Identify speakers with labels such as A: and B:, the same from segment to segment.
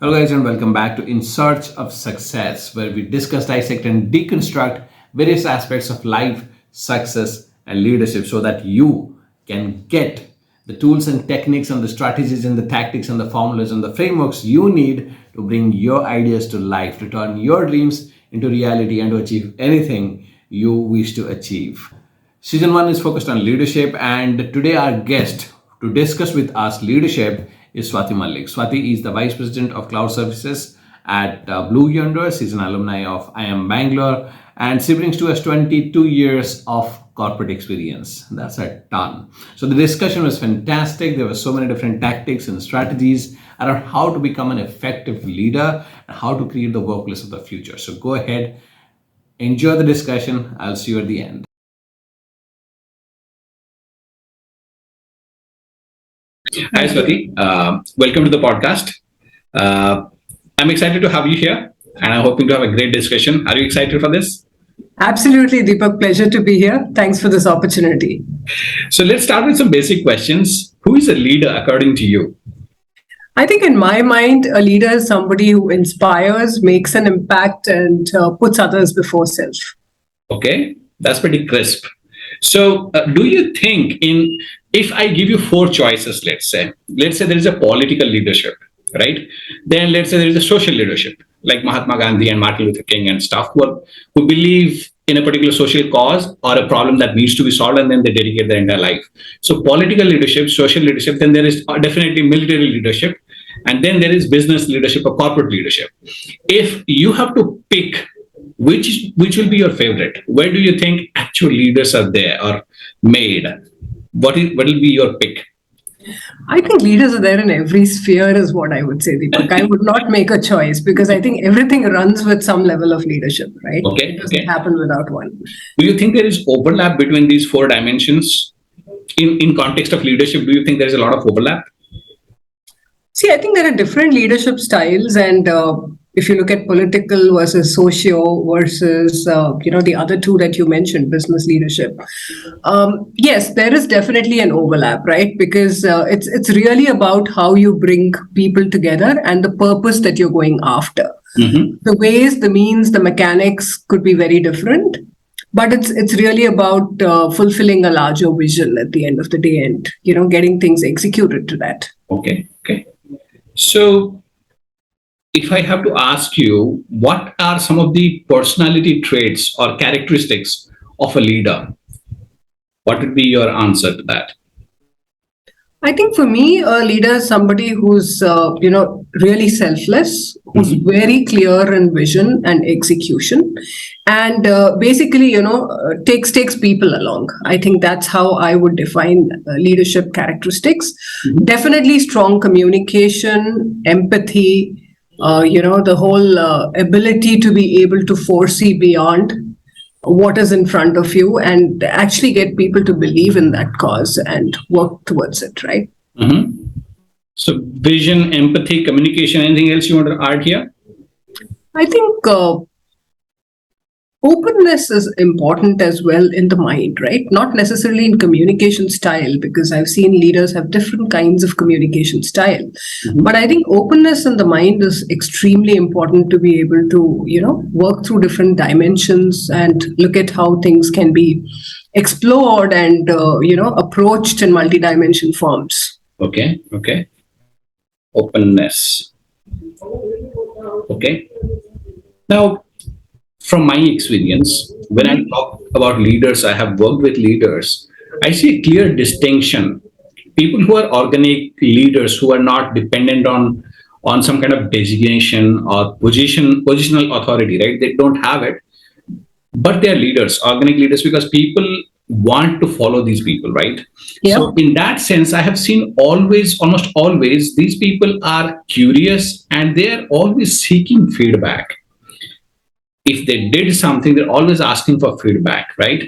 A: Hello, guys, and welcome back to In Search of Success, where we discuss, dissect, and deconstruct various aspects of life, success, and leadership so that you can get the tools and techniques and the strategies and the tactics and the formulas and the frameworks you need to bring your ideas to life, to turn your dreams into reality, and to achieve anything you wish to achieve. Season 1 is focused on leadership, and today our guest to discuss with us leadership is Swati Malik. Swati is the Vice President of Cloud Services at Blue Yonder. She's an alumni of IIM Bangalore, and she brings to us 22 years of corporate experience. That's a ton. So the discussion was fantastic. There were so many different tactics and strategies around how to become an effective leader and how to create the workplace of the future. So go ahead, enjoy the discussion. I'll see you at the end. Hi, Swati. Welcome to the podcast. I'm excited to have you here, and I'm hoping to have a great discussion. Are you excited for this?
B: Absolutely, Deepak. Pleasure to be here. Thanks for this opportunity.
A: So let's start with some basic questions. Who is a leader according to you?
B: I think in my mind, a leader is somebody who inspires, makes an impact, and puts others before self.
A: Okay, that's pretty crisp. So do you think if I give you four choices, let's say there is a political leadership, right? Then let's say there is a social leadership, like Mahatma Gandhi and Martin Luther King and stuff, who believe in a particular social cause or a problem that needs to be solved, and then they dedicate their entire life. So political leadership, social leadership, then there is definitely military leadership, and then there is business leadership or corporate leadership. If you have to pick which will be your favorite, where do you think actual leaders are there or made? What will be your pick?
B: I think leaders are there in every sphere is what I would say, Deepak. I would not make a choice because I think everything runs with some level of leadership, right?
A: Okay.
B: It doesn't happen without one.
A: Do you think there is overlap between these four dimensions? In context of leadership, do you think there is a lot of overlap?
B: See, I think there are different leadership styles, and if you look at political versus socio versus the other two that you mentioned, business leadership, yes, there is definitely an overlap, right? Because it's really about how you bring people together and the purpose that you're going after. Mm-hmm. The ways, the means, the mechanics could be very different, but it's really about fulfilling a larger vision at the end of the day, and getting things executed to that.
A: Okay. So, if I have to ask you, what are some of the personality traits or characteristics of a leader? What would be your answer to that?
B: I think for me, a leader is somebody who's, really selfless, who's very clear in vision and execution, and basically, takes people along. I think that's how I would define leadership characteristics. Mm-hmm. Definitely strong communication, empathy, the whole ability to be able to foresee beyond what is in front of you and actually get people to believe in that cause and work towards it, right?
A: Mm-hmm. So vision, empathy, communication, anything else you want to add here?
B: I think openness is important as well in the mind, right? Not necessarily in communication style, because I've seen leaders have different kinds of communication style. Mm-hmm. But I think openness in the mind is extremely important to be able to, work through different dimensions and look at how things can be explored and, approached in multi-dimension forms.
A: Okay. Openness. Okay. Now, from my experience, when I talk about leaders, I have worked with leaders, I see a clear distinction. People who are organic leaders, who are not dependent on some kind of designation or positional authority, right? They don't have it, but they are leaders, organic leaders, because people want to follow these people, right? Yep. So in that sense, I have seen almost always, these people are curious and they are always seeking feedback. If they did something, they're always asking for feedback, right?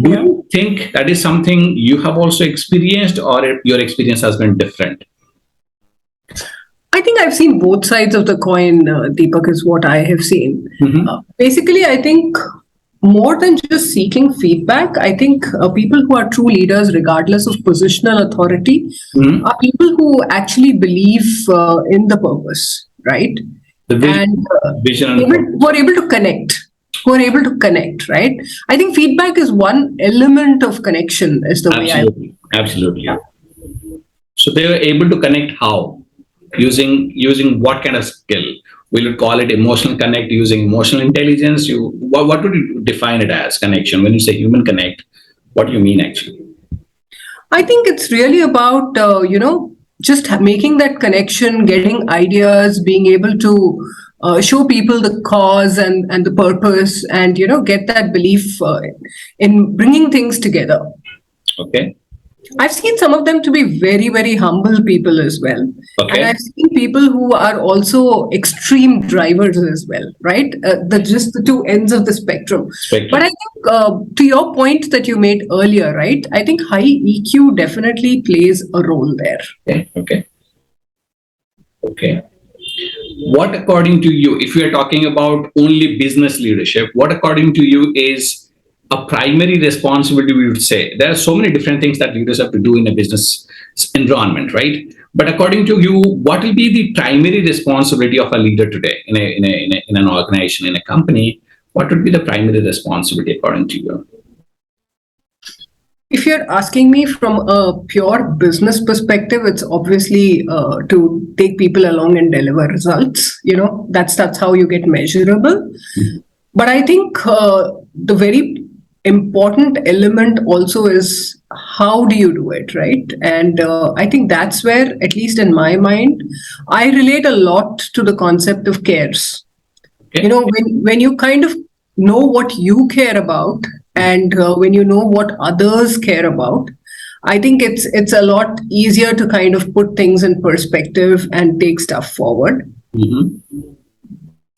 A: Do you think that is something you have also experienced, or your experience has been different?
B: I think I've seen both sides of the coin, Deepak, is what I have seen. Mm-hmm. Basically, I think more than just seeking feedback, I think people who are true leaders, regardless of positional authority, are people who actually believe in the purpose. right?
A: The vision,
B: And
A: vision and
B: who are able to connect, right? I think feedback is one element of connection, is the way I.
A: absolutely. So they were able to connect how? Using what kind of skill? We would call it emotional connect, using emotional intelligence. What would you define it as connection? When you say human connect, what do you mean actually?
B: I think it's really about, just making that connection, getting ideas, being able to show people the cause and the purpose, and, get that belief in bringing things together.
A: Okay.
B: I've seen some of them to be very, very humble people as well.
A: Okay.
B: And I've seen people who are also extreme drivers as well, right? Just the two ends of the spectrum. But I think to your point that you made earlier, right? I think high EQ definitely plays a role there.
A: Okay. What according to you, if we are talking about only business leadership, what according to you is a primary responsibility? We would say there are so many different things that leaders have to do in a business environment, right? But according to you, what will be the primary responsibility of a leader today in an organization, in a company? What would be the primary responsibility according to you?
B: If you're asking me from a pure business perspective, it's obviously to take people along and deliver results. That's how you get measurable. But I think the very important element also is how do you do it, right? And I think that's where, at least in my mind, I relate a lot to the concept of cares.
A: Okay.
B: When you kind of know what you care about, and when you know what others care about, I think it's a lot easier to kind of put things in perspective and take stuff forward.
A: Mm-hmm.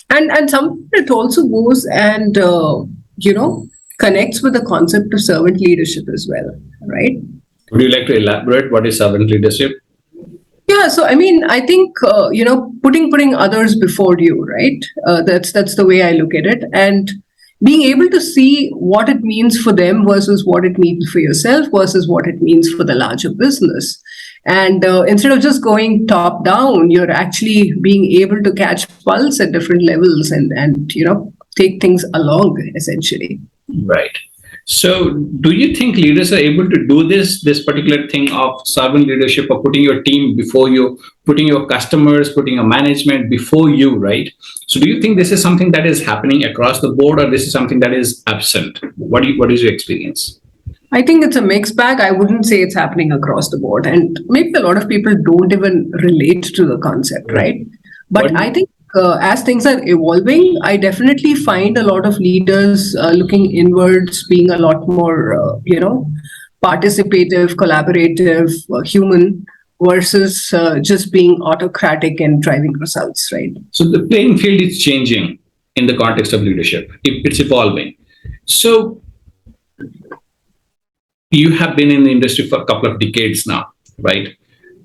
B: And something it also goes and connects with the concept of servant leadership as well, right?
A: Would you like to elaborate what is servant leadership?
B: Yeah, so I mean, I think putting others before you, right? That's the way I look at it, and being able to see what it means for them versus what it means for yourself versus what it means for the larger business. And instead of just going top down, you're actually being able to catch pulse at different levels and take things along, essentially.
A: Right. So do you think leaders are able to do this particular thing of servant leadership, of putting your team before you, putting your customers, putting your management before you, right? So do you think this is something that is happening across the board, or this is something that is absent? What is your experience?
B: I think it's a mixed bag. I wouldn't say it's happening across the board. And maybe a lot of people don't even relate to the concept, right? But I think as things are evolving, I definitely find a lot of leaders looking inwards, being a lot more, participative, collaborative, human, versus just being autocratic and driving results, right?
A: So the playing field is changing in the context of leadership. It's evolving. So you have been in the industry for a couple of decades now, right?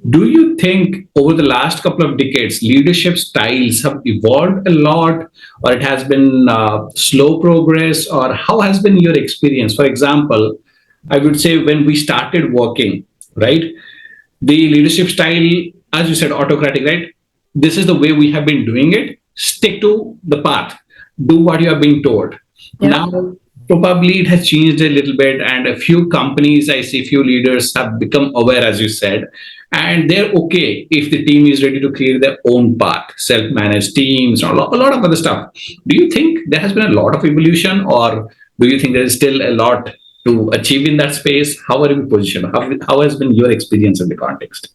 A: Do you think over the last couple of decades, leadership styles have evolved a lot, or it has been slow progress, or how has been your experience? For example, I would say when we started working, right, the leadership style, as you said, autocratic, right? This is the way we have been doing it. Stick to the path. Do what you are being told. Yeah. Now, probably it has changed a little bit, and a few companies, I see few leaders have become aware, as you said, and they're okay if the team is ready to create their own path, self-managed teams, or a lot of other stuff. Do you think there has been a lot of evolution, or do you think there is still a lot to achieve in that space? How are you positioned? How has been your experience in the context?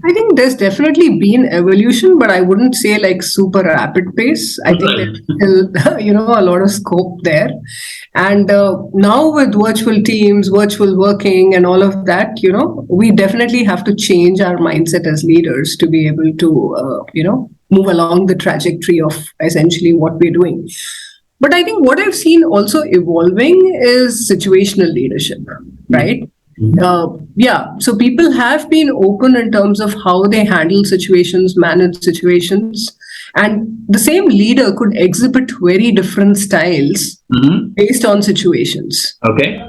B: I think there's definitely been evolution, but I wouldn't say like super rapid pace. I think there's still, a lot of scope there. And now with virtual teams, virtual working, and all of that, we definitely have to change our mindset as leaders to be able to, move along the trajectory of essentially what we're doing. But I think what I've seen also evolving is situational leadership, right? So people have been open in terms of how they handle situations, manage situations, and the same leader could exhibit very different styles based on situations.
A: Okay.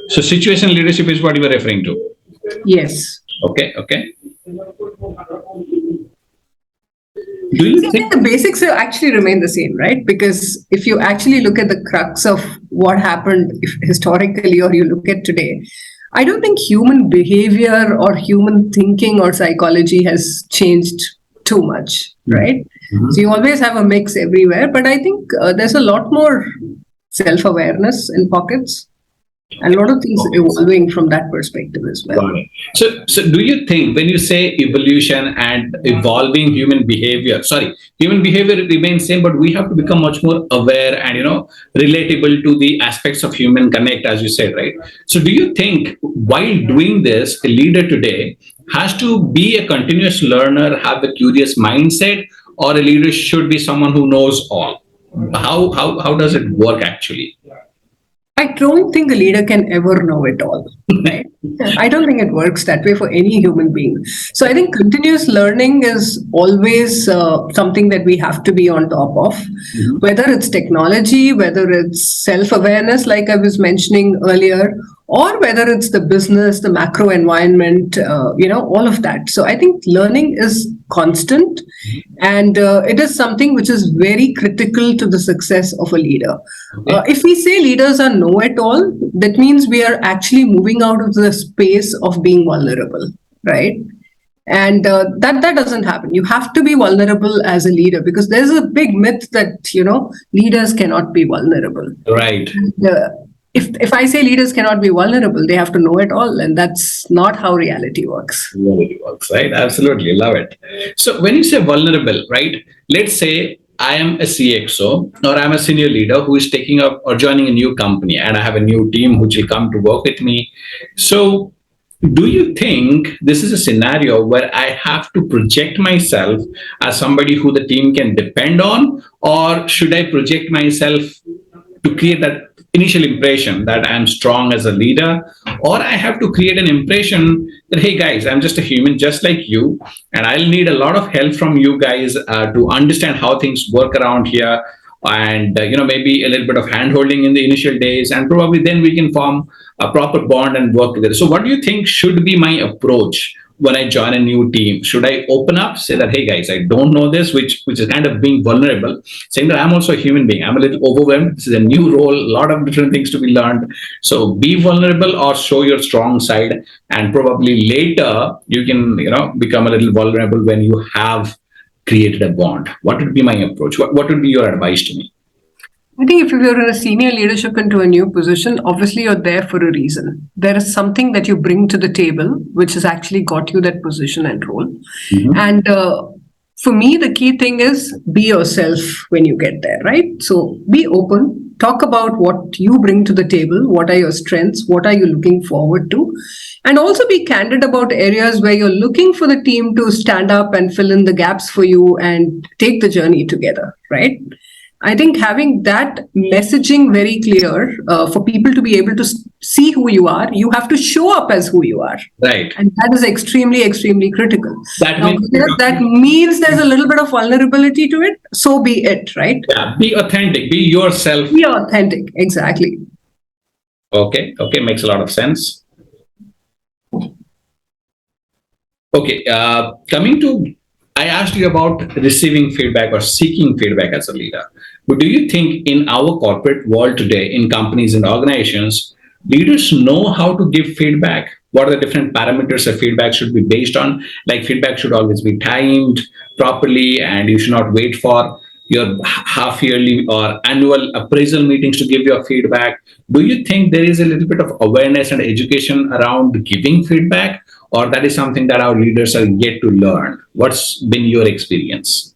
A: So situational leadership is what you were referring to?
B: Yes.
A: Okay.
C: Do you
B: See, I
C: think?
B: think the basics actually remain the same, right? Because if you actually look at the crux of what happened historically, or you look at today, I don't think human behavior or human thinking or psychology has changed too much, right? So you always have a mix everywhere, but I think there's a lot more self-awareness in pockets and a lot of things evolving from that perspective as well.
C: Got it. So do you think when you say evolution and evolving human behavior, sorry, human behavior remains same, but we have to become much more aware and relatable to the aspects of human connect, as you said, right? So do you think while doing this, a leader today has to be a continuous learner, have a curious mindset, or a leader should be someone who knows all? How does it work actually?
B: I don't think a leader can ever know it all, right? I don't think it works that way for any human being. So I think continuous learning is always something that we have to be on top of, whether it's technology, whether it's self-awareness, like I was mentioning earlier, or whether it's the business, the macro environment, all of that. So I think learning is constant, and it is something which is very critical to the success of a leader. If we say leaders are know it all, that means we are actually moving out of the space of being vulnerable, right? And that doesn't happen. You have to be vulnerable as a leader, because there's a big myth that leaders cannot be vulnerable.
C: Right.
B: If I say leaders cannot be vulnerable, they have to know it all, and that's not how reality works.
C: Reality works, right? Absolutely, love it. So when you say vulnerable, right? Let's say I am a CXO or I'm a senior leader who is taking up or joining a new company, and I have a new team which will come to work with me. So do you think this is a scenario where I have to project myself as somebody who the team can depend on, or should I project myself to create that initial impression that I'm strong as a leader, or I have to create an impression that, hey guys, I'm just a human just like you, and I'll need a lot of help from you guys to understand how things work around here, and maybe a little bit of hand holding in the initial days, and probably then we can form a proper bond and work together. So what do you think should be my approach when I join a new team? Should I open up, say that, hey guys, I don't know this, which is kind of being vulnerable, saying that I'm also a human being, I'm a little overwhelmed, this is a new role, a lot of different things to be learned. So be vulnerable or show your strong side, and probably later you can become a little vulnerable when you have created a bond. What would be my approach? What would be your advice to me?
B: I think if you're in a senior leadership into a new position, obviously you're there for a reason. There is something that you bring to the table, which has actually got you that position and role. And for me, the key thing is be yourself when you get there, right? So be open, talk about what you bring to the table, what are your strengths, what are you looking forward to, and also be candid about areas where you're looking for the team to stand up and fill in the gaps for you and take the journey together, right? I think having that messaging very clear for people to be able to see who you are, you have to show up as who you are.
C: Right.
B: And that is extremely, extremely critical.
C: That
B: means there's a little bit of vulnerability to it. So be it, right?
C: Yeah, be authentic, be yourself.
B: Be authentic, exactly.
C: Okay, makes a lot of sense. Okay, coming to, I asked you about receiving feedback or seeking feedback as a leader. But do you think in our corporate world today, in companies and organizations, leaders know how to give feedback? What are the different parameters of feedback should be based on? Like feedback should always be timed properly, and you should not wait for your half yearly or annual appraisal meetings to give your feedback. Do you think there is a little bit of awareness and education around giving feedback, or that is something that our leaders are yet to learn? What's been your experience?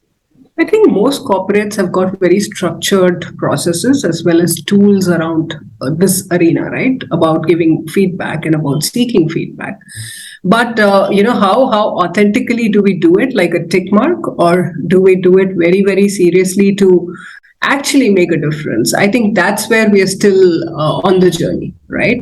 B: I think most corporates have got very structured processes as well as tools around this arena, right? About giving feedback and about seeking feedback. But how authentically do we do it, like a tick mark, or do we do it very, very seriously to actually make a difference? I think that's where we are still on the journey, right?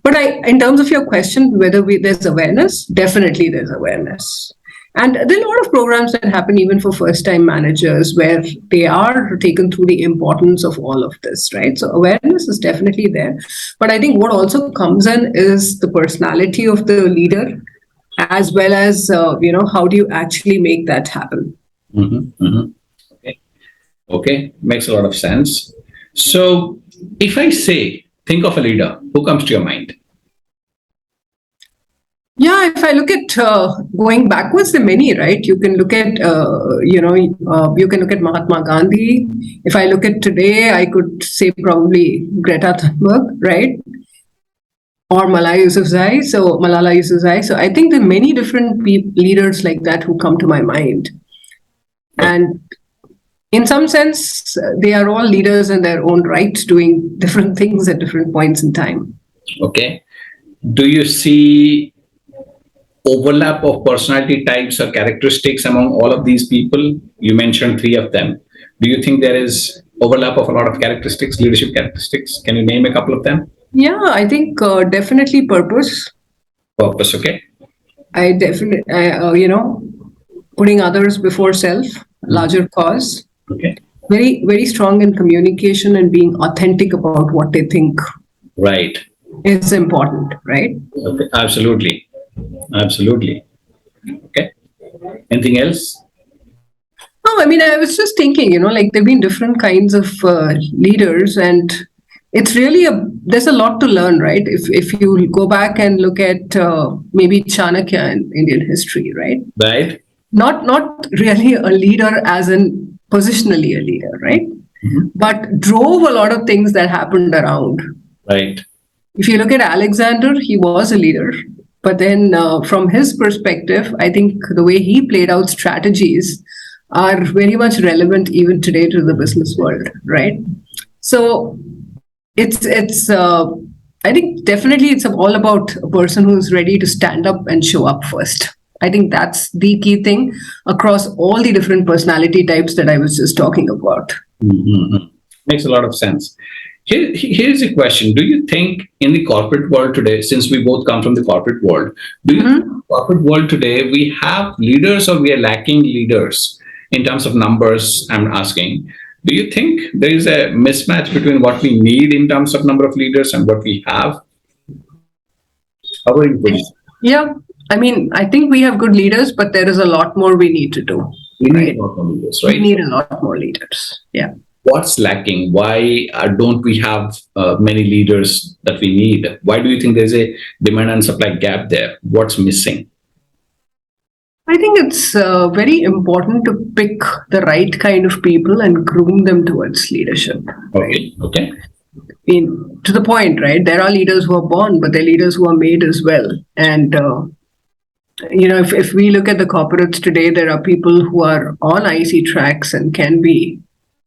B: But in terms of your question, whether there's awareness, definitely there's awareness. And there are a lot of programs that happen even for first-time managers where they are taken through the importance of all of this, right? So awareness is definitely there. But I think what also comes in is the personality of the leader, as well as, how do you actually make that happen?
C: Okay. Okay, makes a lot of sense. So, if I say, think of a leader, who comes to your mind?
B: Yeah, if I look at going backwards, there are many, right? You can look at, you can look at Mahatma Gandhi. If I look at today, I could say probably Greta Thunberg, right? Or Malala Yousafzai. So I think there are many different leaders like that who come to my mind. And in some sense, they are all leaders in their own right, doing different things at different points in time.
C: Okay. Do you see overlap of personality types or characteristics among all of these people? You mentioned three of them. Do you think there is overlap of a lot of characteristics, leadership characteristics? Can you name a couple of them?
B: Yeah, I think definitely purpose.
C: Purpose, okay.
B: I definitely, putting others before self, larger cause.
C: Okay.
B: Very, very strong in communication and being authentic about what they think
C: Right.
B: is important, right?
C: Okay. Absolutely. Absolutely. Okay. Anything else?
B: Oh, I mean, I was just thinking, like there've been different kinds of leaders, and it's really there's a lot to learn, right? If you go back and look at maybe Chanakya in Indian history, right?
C: Right.
B: Not really a leader as in positionally a leader, right? But drove a lot of things that happened around.
C: Right.
B: If you look at Alexander, he was a leader, but then from his perspective, I think the way he played out strategies are very much relevant even today to the business world, right? So it's I think definitely it's all about a person who's ready to stand up and show up first. I think that's the key thing across all the different personality types that I was just talking about.
C: Makes a lot of sense. Here's a question. Do you think in the corporate world today, since we both come from the corporate world, do you think in the corporate world today we have leaders or we are lacking leaders in terms of numbers? I'm asking. Do you think there is a mismatch between what we need in terms of number of leaders and what we have? How are you putting it?
B: Yeah, I mean, I think we have good leaders, but there is a lot more we need to do.
C: We need a lot more leaders,
B: We
C: right?
B: need a lot more leaders. Yeah.
C: What's lacking? Why don't we have many leaders that we need? Why do you think there's a demand and supply gap there? What's missing?
B: I think it's very important to pick the right kind of people and groom them towards leadership.
C: Okay. Okay.
B: I mean, to the point, right? There are leaders who are born, but there are leaders who are made as well. And, if we look at the corporates today, there are people who are on IC tracks and can be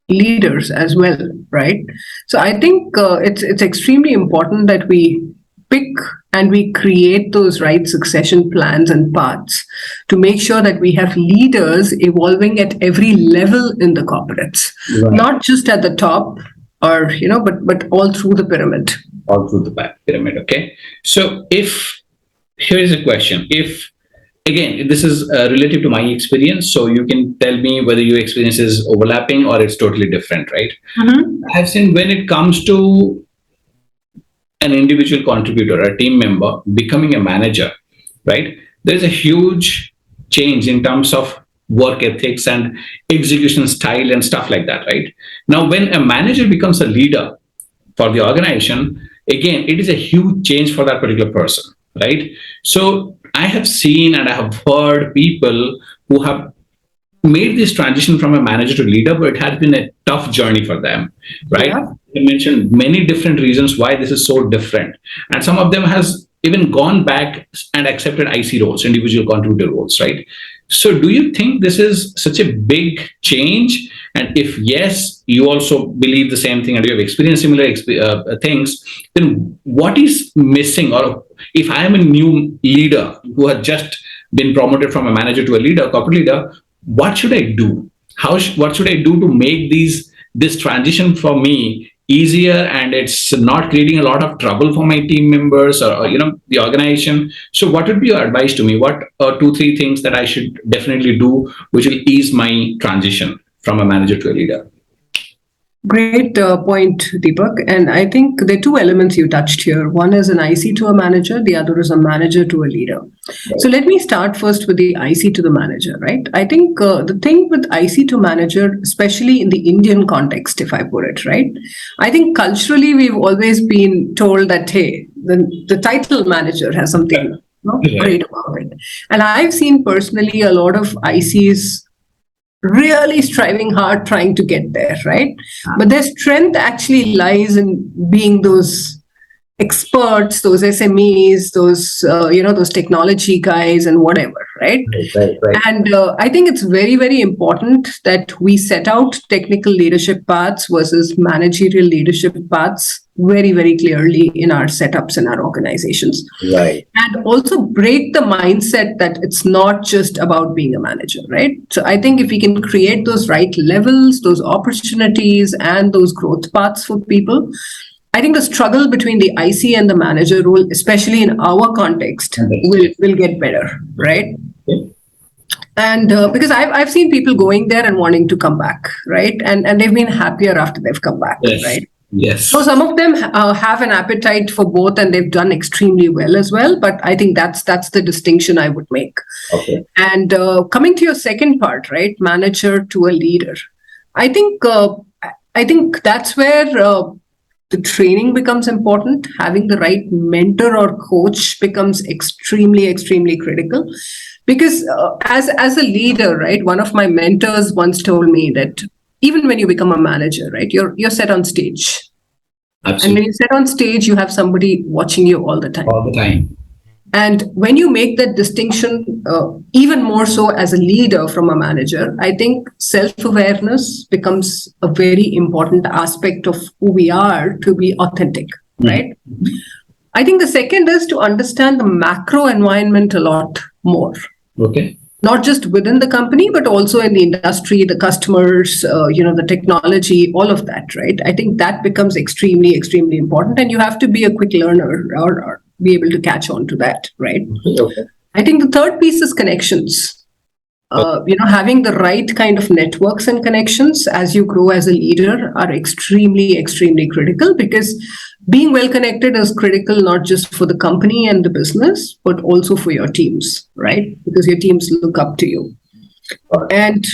B: leaders as well, right? So I think it's extremely important that we pick and we create those right succession plans and paths to make sure that we have leaders evolving at every level in the corporates,
C: Right.
B: not just at the top or but all through the pyramid.
C: All through the pyramid. Okay. So here is a question. If again, this is relative to my experience, so you can tell me whether your experience is overlapping or it's totally different, right? I've seen when it comes to an individual contributor, a team member becoming a manager, right? There's a huge change in terms of work ethics and execution style and stuff like that, right? Now, when a manager becomes a leader for the organization, again, it is a huge change for that particular person, right? So I have seen and I have heard people who have made this transition from a manager to leader, but it has been a tough journey for them, right?
B: Yeah.
C: You mentioned many different reasons why this is so different, and some of them has even gone back and accepted IC roles, individual contributor roles, right? So do you think this is such a big change? And if yes, you also believe the same thing and you have experienced similar things, then what is missing? Or if I am a new leader who has just been promoted from a manager to a leader, corporate leader, what should I do? What should I do to make this transition for me easier and it's not creating a lot of trouble for my team members or the organization? So what would be your advice to me? What are 2-3 things that I should definitely do which will ease my transition from a manager to a leader?
B: Great point, Deepak. And I think there are two elements you touched here. One is an IC to a manager, the other is a manager to a leader. So let me start first with the IC to the manager, right? I think the thing with IC to manager, especially in the Indian context, if I put it, right? I think culturally we've always been told that, hey, the title manager has something great about it. And I've seen personally a lot of ICs really striving hard trying to get there, right? But their strength actually lies in being those experts, those SMEs, those technology guys and whatever, right?
C: Right.
B: And I think it's very, very important that we set out technical leadership paths versus managerial leadership paths very, very clearly in our setups in our organizations.
C: Right.
B: And also break the mindset that it's not just about being a manager, right? So I think if we can create those right levels, those opportunities, and those growth paths for people, I think the struggle between the IC and the manager role, especially in our context, will get better, right?
C: Okay.
B: And because I've seen people going there and wanting to come back, right? And they've been happier after they've come back, right?
C: Yes.
B: So some of them have an appetite for both, and they've done extremely well as well. But I think that's the distinction I would make.
C: Okay.
B: And coming to your second part, right, manager to a leader, I think that's where the training becomes important. Having the right mentor or coach becomes extremely, extremely critical. Because as a leader, right, one of my mentors once told me that even when you become a manager, right, you're set on stage.
C: Absolutely.
B: And when you set on stage, you have somebody watching you all the time.
C: All the time.
B: And when you make that distinction, even more so as a leader from a manager, I think self-awareness becomes a very important aspect of who we are to be authentic, right? I think the second is to understand the macro environment a lot more.
C: Okay.
B: Not just within the company, but also in the industry, the customers, the technology, all of that, right? I think that becomes extremely, extremely important. And you have to be a quick learner or be able to catch on to that, right?
C: Okay.
B: I think the third piece is connections. Having the right kind of networks and connections as you grow as a leader are extremely, extremely critical, because being well connected is critical not just for the company and the business, but also for your teams, right? Because your teams look up to you. And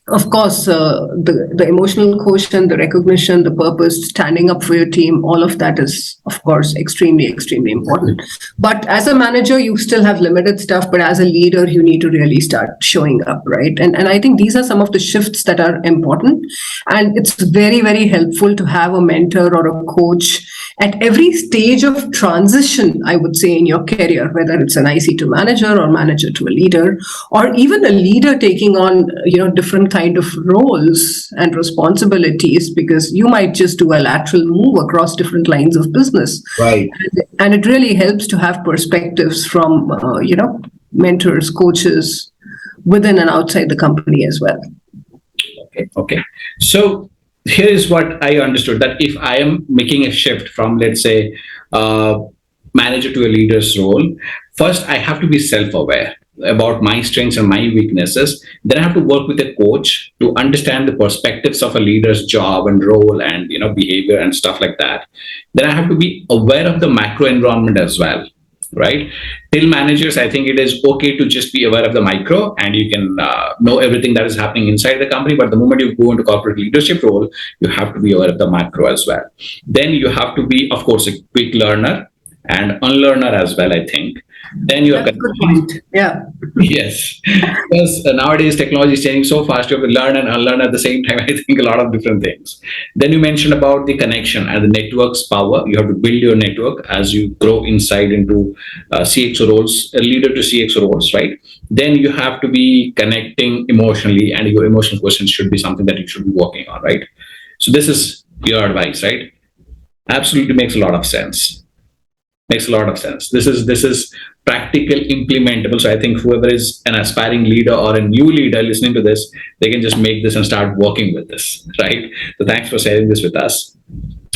B: of course, the emotional quotient, the recognition, the purpose, standing up for your team, all of that is, of course, extremely, extremely important. But as a manager, you still have limited stuff, but as a leader, you need to really start showing up, right? And I think these are some of the shifts that are important. And it's very, very helpful to have a mentor or a coach at every stage of transition, I would say, in your career, whether it's an IC to manager or manager to a leader, or even a leader taking on, different kind of roles and responsibilities, because you might just do a lateral move across different lines of business.
C: Right.
B: And it really helps to have perspectives from, mentors, coaches within and outside the company as well.
C: Okay. So here is what I understood, that if I am making a shift from, let's say, manager to a leader's role, first I have to be self-aware about my strengths and my weaknesses. Then I have to work with a coach to understand the perspectives of a leader's job and role and behavior and stuff like that. Then I have to be aware of the macro environment as well, right? Till managers, I think it is okay to just be aware of the micro, and you can know everything that is happening inside the company. But the moment you go into corporate leadership role, you have to be aware of the macro as well. Then you have to be, of course, a quick learner and unlearner as well, I think. Then you
B: That's a good point. Yeah.
C: Yes, because nowadays technology is changing so fast. You have to learn and unlearn at the same time. I think a lot of different things. Then you mentioned about the connection and the network's power. You have to build your network as you grow inside into CXO roles, a leader to CXO roles, right? Then you have to be connecting emotionally, and your emotional questions should be something that you should be working on, right? So this is your advice, right? Absolutely makes a lot of sense. Makes a lot of sense. This is practical, implementable. So I think whoever is an aspiring leader or a new leader listening to this, they can just make this and start working with this, right? So thanks for sharing this with us.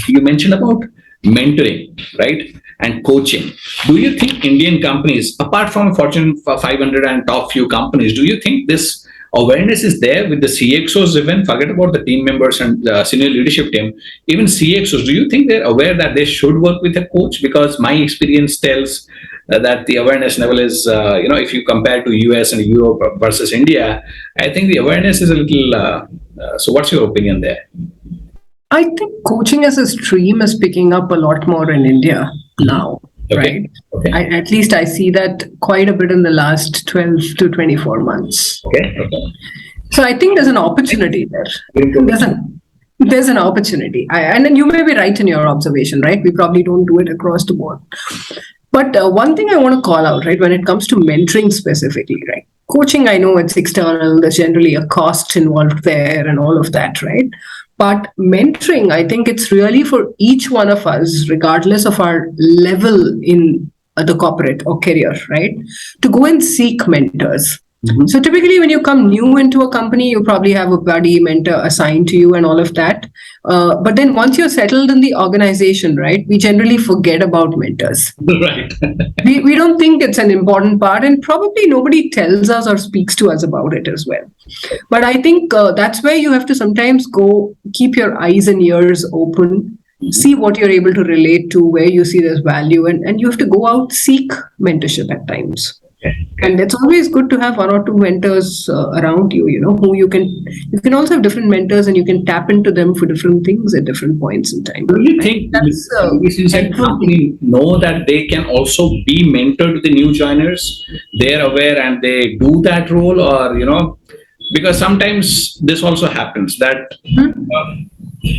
C: You mentioned about mentoring, right? And coaching. Do you think Indian companies, apart from Fortune 500 and top few companies, do you think this awareness is there with the CXOs, even forget about the team members and senior leadership team, even CXOs, do you think they're aware that they should work with a coach? Because my experience tells that the awareness level is, if you compare to US and Europe versus India, I think the awareness is a little, so what's your opinion there?
B: I think coaching as a stream is picking up a lot more in India now,
C: Okay.
B: right?
C: Okay.
B: At least I see that quite a bit in the last 12 to 24 months.
C: Okay.
B: So I think there's an opportunity there. There's an opportunity. And then you may be right in your observation, right? We probably don't do it across the board. But one thing I want to call out, right, when it comes to mentoring specifically, right? Coaching, I know it's external, there's generally a cost involved there and all of that, right? But mentoring, I think it's really for each one of us, regardless of our level in the corporate or career, right? To go and seek mentors. Mm-hmm. So typically when you come new into a company, you probably have a buddy mentor assigned to you and all of that. But then once you're settled in the organization, right, we generally forget about mentors.
C: Right.
B: we don't think it's an important part, and probably nobody tells us or speaks to us about it as well. But I think that's where you have to sometimes go, keep your eyes and ears open, see what you're able to relate to, where you see there's value, and you have to go out, seek mentorship at times. And it's always good to have one or two mentors around you, who you can also have different mentors and you can tap into them for different things at different points in time.
C: Do you think that's company know that they can also be mentor to the new joiners? They're aware and they do that role, or, because sometimes this also happens that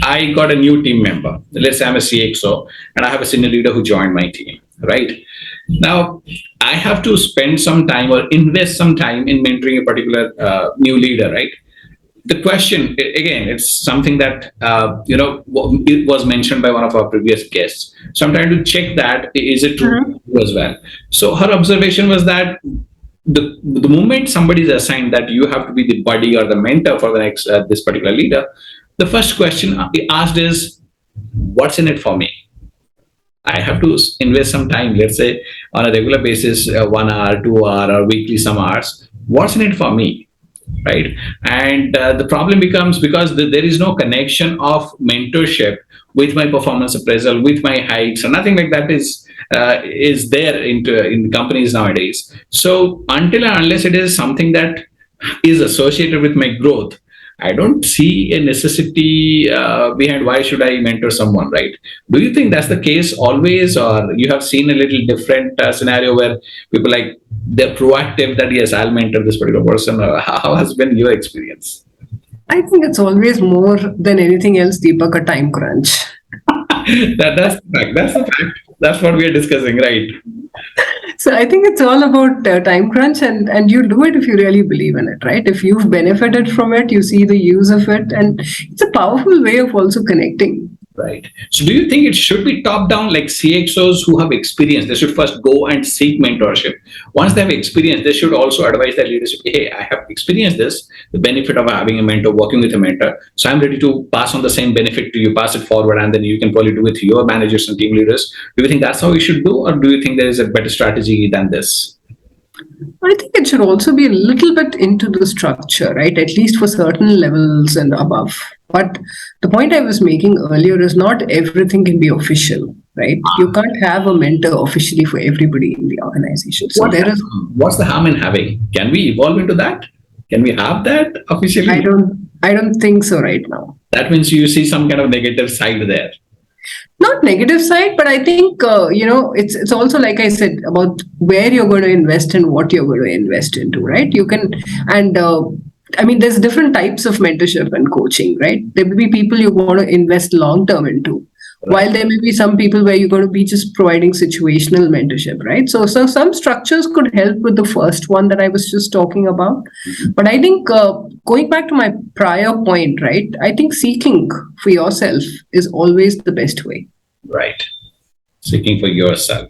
C: I got a new team member. Let's say I'm a CXO and I have a senior leader who joined my team, right? Now, I have to spend some time or invest some time in mentoring a particular new leader, right? The question, again, it's something that, it was mentioned by one of our previous guests. So I'm trying to check that, is it true as well? So her observation was that the moment somebody is assigned that you have to be the buddy or the mentor for the next, this particular leader, the first question asked is, what's in it for me? I have to invest some time, let's say on a regular basis, 1 hour, 2 hour, or weekly some hours. What's in it for me, right? And the problem becomes because there is no connection of mentorship with my performance appraisal, with my hikes, or nothing like that is there in companies nowadays. So until and unless it is something that is associated with my growth, I don't see a necessity behind why should I mentor someone, right? Do you think that's the case always, or you have seen a little different scenario where people they're proactive that yes, I'll mentor this particular person? Or how has been your experience?
B: I think it's always more than anything else, Deepak, a time crunch.
C: That's the fact. That's the fact. That's what we are discussing, right?
B: So I think it's all about time crunch, and you do it if you really believe in it, right? If you've benefited from it, you see the use of it, and it's a powerful way of also connecting.
C: Right. So do you think it should be top down, like CXOs who have experience, they should first go and seek mentorship? Once they have experience, they should also advise their leadership, hey, I have experienced this, the benefit of having a mentor, working with a mentor. So I'm ready to pass on the same benefit to you, pass it forward, and then you can probably do it with your managers and team leaders. Do you think that's how we should do, or do you think there is a better strategy than this?
B: I think it should also be a little bit into the structure, right? At least for certain levels and above. But the point I was making earlier is not everything can be official, right? You can't have a mentor officially for everybody in the organization. So
C: what's the harm in having? Can we evolve into that? Can we have that officially?
B: I don't think so right now.
C: That means you see some kind of negative side there.
B: Not negative side, but I think, it's also, like I said, about where you're going to invest and what you're going to invest into, right? You can, and there's different types of mentorship and coaching, right? There will be people you want to invest long-term into, while there may be some people where you're going to be just providing situational mentorship, right? So some structures could help with the first one that I was just talking about. But I think going back to my prior point, right? I think seeking for yourself is always the best way.
C: Right. Seeking for yourself.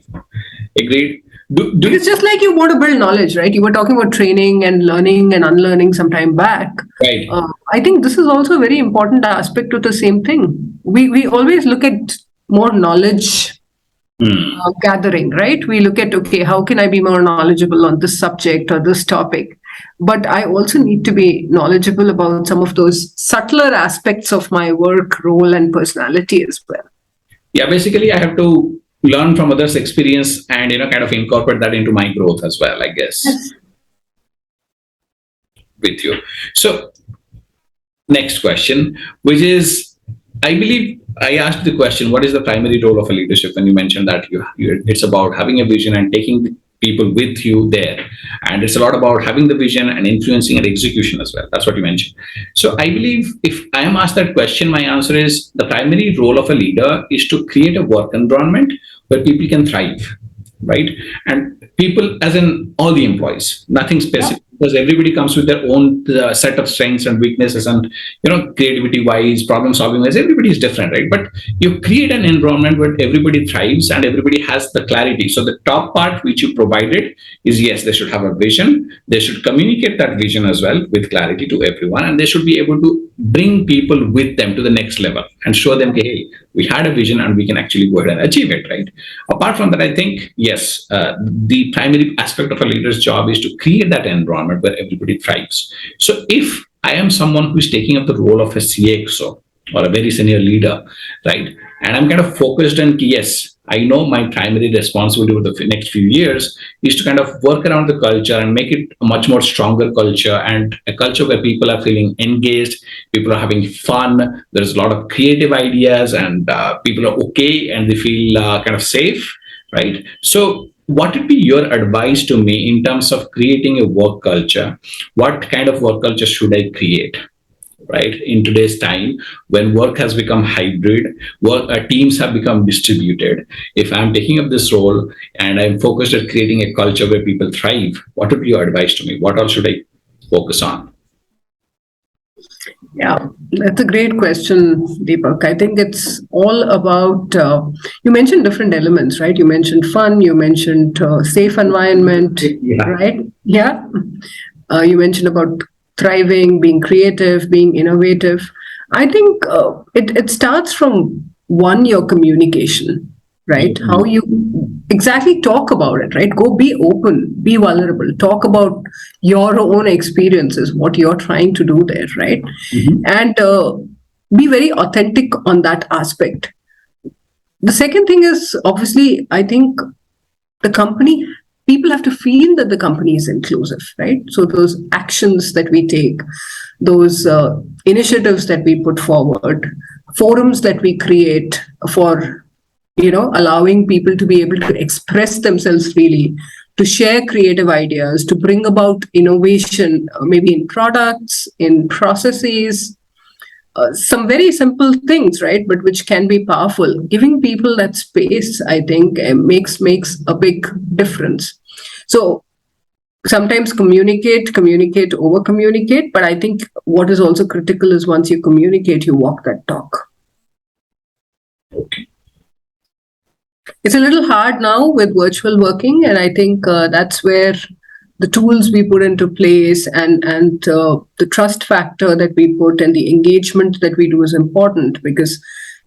C: Agreed.
B: It's just like you want to build knowledge, right? You were talking about training and learning and unlearning some time back.
C: Right.
B: I think this is also a very important aspect of the same thing. We always look at more knowledge gathering, right? We look at, okay, how can I be more knowledgeable on this subject or this topic? but I also need to be knowledgeable about some of those subtler aspects of my work, role, and personality as well.
C: Yeah, basically I have to learn from others' experience and kind of incorporate that into my growth as well, I guess,
B: Yes.
C: with you. So next question, which is, I believe I asked the question, what is the primary role of a leadership? When you mentioned that it's about having a vision and taking people with you there. And it's a lot about having the vision and influencing and execution as well. That's what you mentioned. So I believe if I am asked that question, my answer is the primary role of a leader is to create a work environment where people can thrive, right? And people, as in all the employees, nothing specific, because everybody comes with their own set of strengths and weaknesses, and creativity wise, problem solving wise, everybody is different, right? But you create an environment where everybody thrives and everybody has the clarity. So the top part which you provided is, yes, they should have a vision, they should communicate that vision as well with clarity to everyone, and they should be able to bring people with them to the next level and show them, hey, we had a vision and we can actually go ahead and achieve it, right? Apart from that, I think, yes, the primary aspect of a leader's job is to create that environment where everybody thrives. So if I am someone who's taking up the role of a CXO or a very senior leader, right, and I'm kind of focused on, yes, I know my primary responsibility over the next few years is to kind of work around the culture and make it a much more stronger culture, and a culture where people are feeling engaged, people are having fun, there's a lot of creative ideas, and people are okay and they feel kind of safe, right? So what would be your advice to me in terms of creating a work culture? What kind of work culture should I create, right, in today's time when work has become hybrid, teams have become distributed? If I'm taking up this role and I'm focused at creating a culture where people thrive, what would be your advice to me? What else should I focus on?
B: Yeah, that's a great question, Deepak. I think it's all about, you mentioned different elements, right? You mentioned fun, you mentioned safe environment,
C: Yeah.
B: right? Yeah. You mentioned about thriving, being creative, being innovative. I think it starts from one, your communication, right?
C: Mhm.
B: How you exactly talk about it, right? Go be open, be vulnerable, talk about your own experiences, what you're trying to do there, right?
C: Mhm.
B: And be very authentic on that aspect. The second thing is, obviously, I think the company, people have to feel that the company is inclusive, right? So those actions that we take, those initiatives that we put forward, forums that we create for allowing people to be able to express themselves freely, to share creative ideas, to bring about innovation, maybe in products, in processes, some very simple things, right? But which can be powerful. Giving people that space, I think, makes a big difference. So sometimes communicate, over communicate. But I think what is also critical is once you communicate, you walk that talk.
C: Okay.
B: It's a little hard now with virtual working, and I think that's where the tools we put into place and the trust factor that we put and the engagement that we do is important, because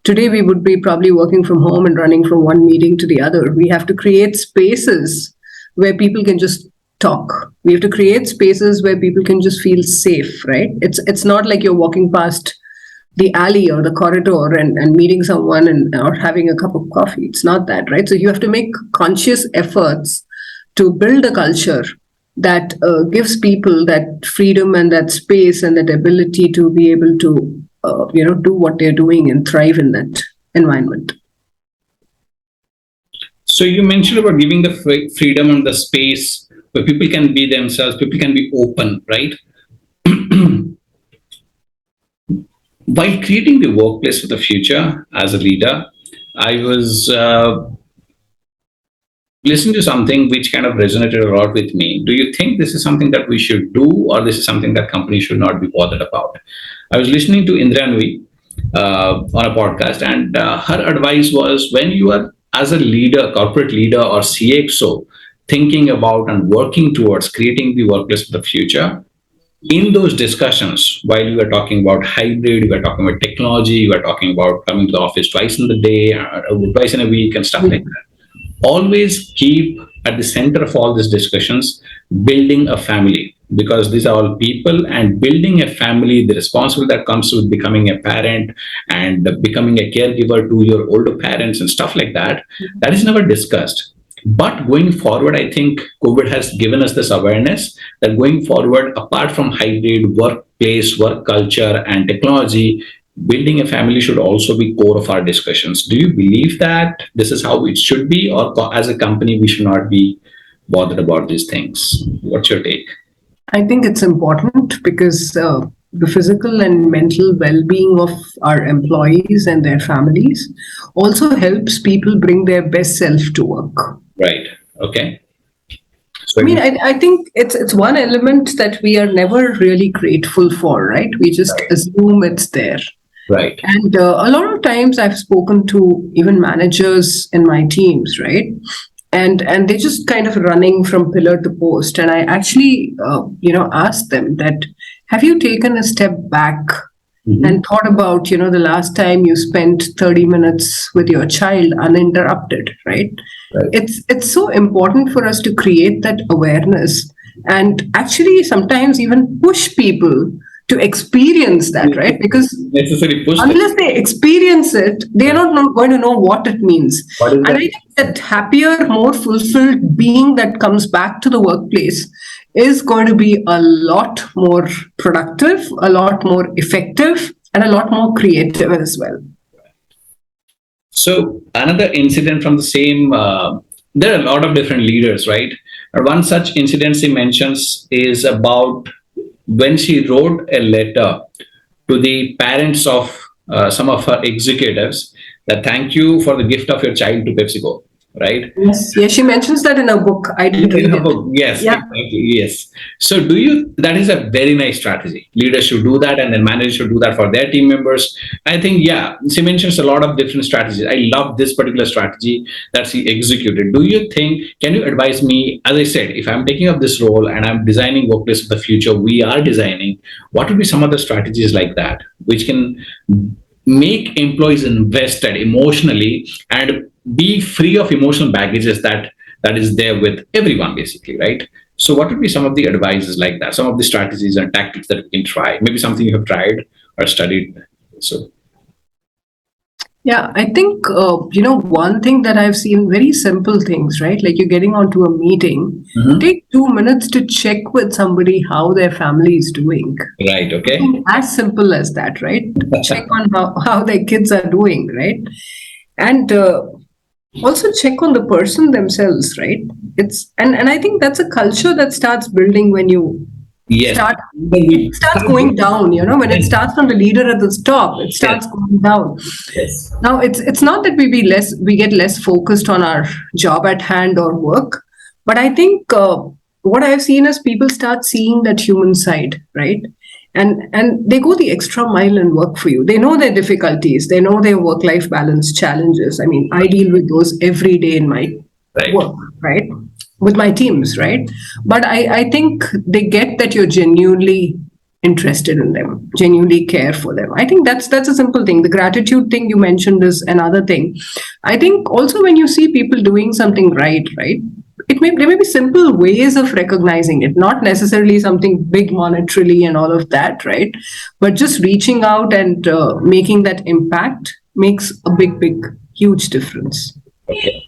B: today we would be probably working from home and running from one meeting to the other. We have to create spaces where people can just talk. We have to create spaces where people can just feel safe, right? It's not like you're walking past the alley or the corridor and meeting someone and or having a cup of coffee. It's not that, right? So you have to make conscious efforts to build a culture that gives people that freedom and that space and that ability to be able to do what they're doing and thrive in that environment.
C: So you mentioned about giving the freedom and the space where people can be themselves, people can be open, right? While creating the workplace for the future as a leader, I was listening to something which kind of resonated a lot with me. Do you think this is something that we should do, or this is something that companies should not be bothered about? I was listening to Indra Nui on a podcast, and her advice was, when you are as a leader, corporate leader or CXO, thinking about and working towards creating the workplace for the future, in those discussions, while you were talking about hybrid, you were talking about technology, you were talking about coming to the office twice in the day, twice in a week, and stuff like that, always keep at the center of all these discussions building a family. because these are all people, and building a family, the responsibility that comes with becoming a parent and becoming a caregiver to your older parents and stuff like that, that is never discussed. But going forward, I think COVID has given us this awareness that going forward, apart from hybrid workplace, work culture, and technology, building a family should also be core of our discussions. Do you believe that this is how it should be, or as a company, we should not be bothered about these things? What's your take?
B: I think it's important because the physical and mental well-being of our employees and their families also helps people bring their best self to work.
C: Right. Okay.
B: I mean, I think it's one element that we are never really grateful for, right? We just assume it's there.
C: Right.
B: And a lot of times I've spoken to even managers in my teams, right? And they're just kind of running from pillar to post. And I actually, asked them that, have you taken a step back and thought about, the last time you spent 30 minutes with your child uninterrupted, right? It's so important for us to create that awareness and actually sometimes even push people to experience that, right? Because
C: necessarily push
B: unless they experience it, they are not going to know what it means. And I think that happier, more fulfilled being that comes back to the workplace is going to be a lot more productive, a lot more effective, and a lot more creative as well.
C: So another incident from the same, there are a lot of different leaders, right? And one such incident she mentions is about when she wrote a letter to the parents of some of her executives that thank you for the gift of your child to PepsiCo, right?
B: Yes, she mentions that in her book. I did read it.
C: Yes,
B: Yeah.
C: exactly. Yes. So that is a very nice strategy. Leaders should do that, and then managers should do that for their team members. I think, yeah, she mentions a lot of different strategies. I love this particular strategy that she executed. Can you advise me, as I said, if I'm taking up this role and I'm designing workplace of the future, we are designing, what would be some other strategies like that, which can make employees invested emotionally and be free of emotional baggages that is there with everyone, basically, right? So what would be some of the advices like that, some of the strategies and tactics that we can try, maybe something you have tried or studied? So
B: Yeah, I think, one thing that I've seen, very simple things, right? Like you're getting onto a meeting, take 2 minutes to check with somebody how their family is doing.
C: right. Okay.
B: As simple as that, right? Check on how their kids are doing, right? And also check on the person themselves, right? And I think that's a culture that starts building when you
C: Yes.
B: it starts going down, when it starts from the leader at the top, it starts going down.
C: Yes.
B: Now it's not that we get less focused on our job at hand or work, but I think what I've seen is people start seeing that human side, right? And they go the extra mile and work for you. They know their difficulties, they know their work-life balance challenges. I mean, I deal with those every day in my work, right? With my teams, right? But I think they get that you're genuinely interested in them, genuinely care for them. I think that's a simple thing. The gratitude thing you mentioned is another thing. I think also when you see people doing something right? There may be simple ways of recognizing it, not necessarily something big monetarily and all of that, right? But just reaching out and making that impact makes a big, huge difference.
C: Okay.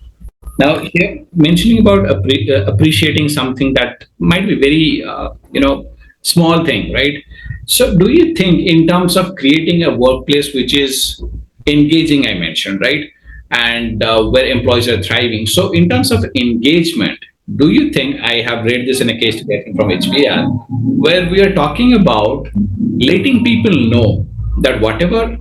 C: Now, here mentioning about appreciating something that might be very, small thing, right? So, do you think in terms of creating a workplace which is engaging, I mentioned, right, and where employees are thriving? So, in terms of engagement, do you think, I have read this in a case study from HBR, where we are talking about letting people know that whatever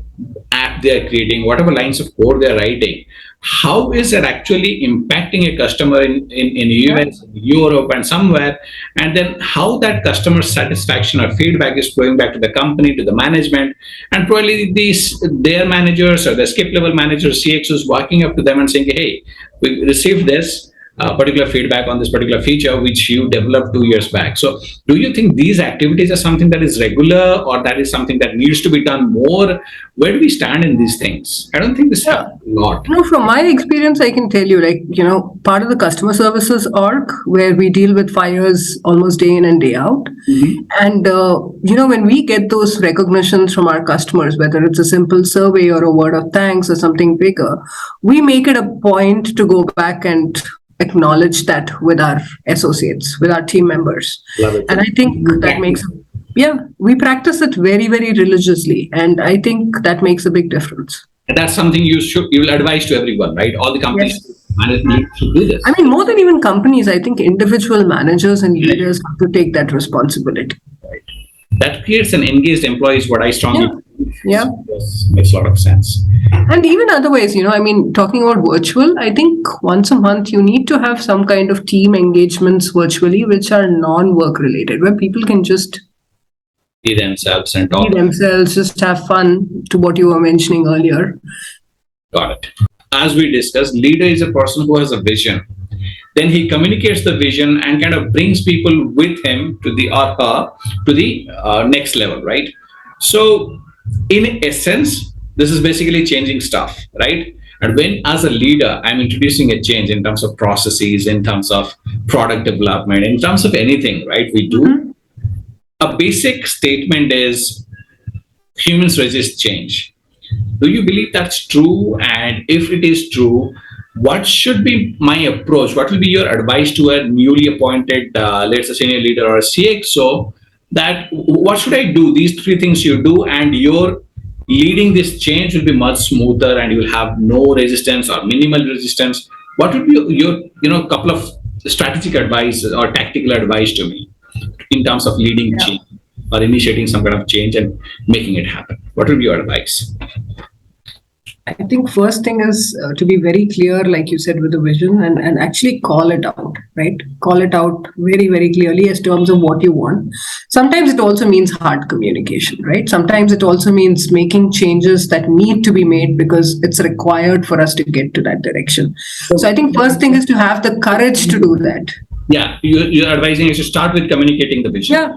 C: app they are creating, whatever lines of code they are writing, how is it actually impacting a customer in US, Europe, and somewhere, and then how that customer satisfaction or feedback is flowing back to the company, to the management, and probably their managers or the skip level managers, CXOs walking up to them and saying, hey, we received this, particular feedback on this particular feature which you developed 2 years back. So do you think these activities are something that is regular, or that is something that needs to be done more? Where do we stand in these things? I don't think this happens a lot.
B: No, from my experience, I can tell you, like, part of the customer services org where we deal with fires almost day in and day out. And, when we get those recognitions from our customers, whether it's a simple survey or a word of thanks or something bigger, we make it a point to go back and acknowledge that with our associates, with our team members. And I think that makes, we practice it very, very religiously. And I think that makes a big difference.
C: And that's something you will advise to everyone, right? All the companies management should do this.
B: I mean, more than even companies, I think individual managers and leaders have to take that responsibility.
C: Right. That creates an engaged employee is what I strongly believe.
B: Yeah.
C: Yes, makes a lot of sense.
B: And even other ways, talking about virtual, I think once a month you need to have some kind of team engagements virtually, which are non-work related, where people can just
C: Be themselves and talk.
B: be themselves, just have fun, to what you were mentioning earlier.
C: Got it. As we discussed, leader is a person who has a vision. Then he communicates the vision and kind of brings people with him to the next level, right? So, in essence, this is basically changing stuff, right? And when, as a leader, I'm introducing a change in terms of processes, in terms of product development, in terms of anything, right? We do. A basic statement is humans resist change. Do you believe that's true? And if it is true, what should be my approach? What will be your advice to a newly appointed, let's say, senior leader or a CXO? That what should I do? These three things you do, and your leading this change will be much smoother, and you will have no resistance or minimal resistance. What would be your couple of strategic advice or tactical advice to me in terms of leading change or initiating some kind of change and making it happen? What would be your advice?
B: I think first thing is to be very clear, like you said, with the vision, and actually call it out, right? Call it out very, very clearly as terms of what you want. Sometimes it also means hard communication, right? Sometimes it also means making changes that need to be made because it's required for us to get to that direction. So I think first thing is to have the courage to do that.
C: Yeah, you're advising us to start with communicating the vision.
B: Yeah.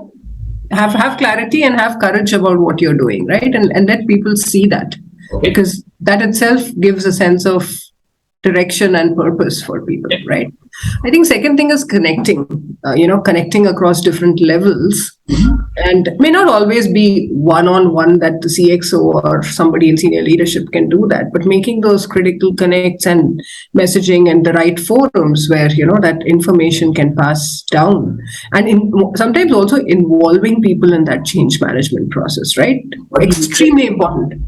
B: Have clarity and have courage about what you're doing, right? And let people see that.
C: Okay.
B: Because that itself gives a sense of direction and purpose for people, right? I think second thing is connecting, connecting across different levels. And it may not always be one-on-one that the CXO or somebody in senior leadership can do that, but making those critical connects and messaging and the right forums where, that information can pass down. And sometimes also involving people in that change management process, right? Extremely important.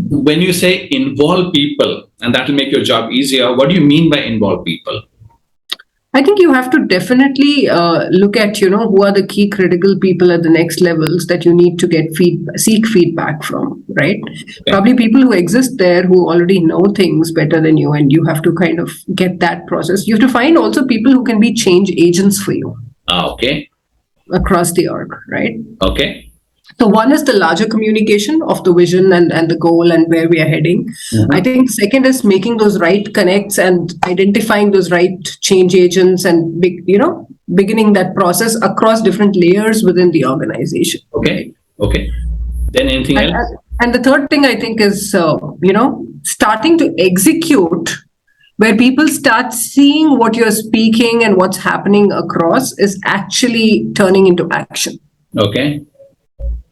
C: When you say involve people, and that will make your job easier, what do you mean by involve people?
B: I think you have to definitely look at, who are the key critical people at the next levels that you need to seek feedback from, right? Okay. Probably people who exist there who already know things better than you, and you have to kind of get that process. You have to find also people who can be change agents for you.
C: Okay.
B: Across the org, right?
C: Okay.
B: So one is the larger communication of the vision and the goal and where we are heading. I think second is making those right connects and identifying those right change agents and beginning that process across different layers within the organization.
C: Okay. Okay. Then anything else?
B: And the third thing I think is, starting to execute where people start seeing what you're speaking and what's happening across is actually turning into action.
C: Okay.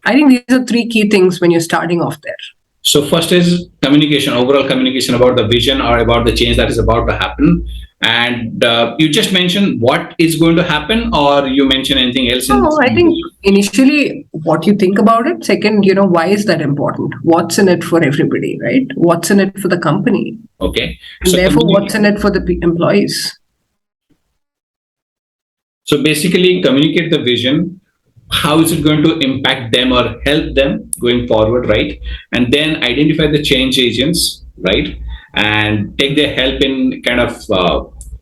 B: I think these are three key things when you're starting off there.
C: So first is communication, overall communication about the vision or about the change that is about to happen. And you just mentioned what is going to happen, or you mentioned anything else?
B: I think initially what you think about it. Second, why is that important? What's in it for everybody, right? What's in it for the company?
C: Okay.
B: And so therefore, what's in it for the employees?
C: So basically communicate the vision. How is it going to impact them or help them going forward, right? And then identify the change agents, right? And take their help in kind of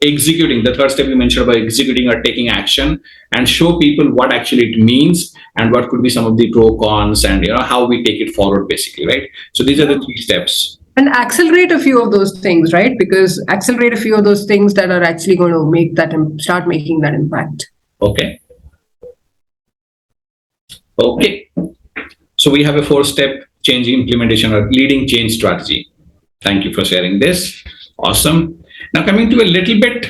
C: executing. The third step you mentioned about executing or taking action, and show people what actually it means and what could be some of the pro cons and how we take it forward, basically, right? So these are the three steps.
B: And accelerate a few of those things, right? Because accelerate a few of those things that are actually going to make that start making that impact.
C: Okay. Okay. So we have a 4-step change implementation or leading change strategy. Thank you for sharing this. Awesome. Now coming to a little bit,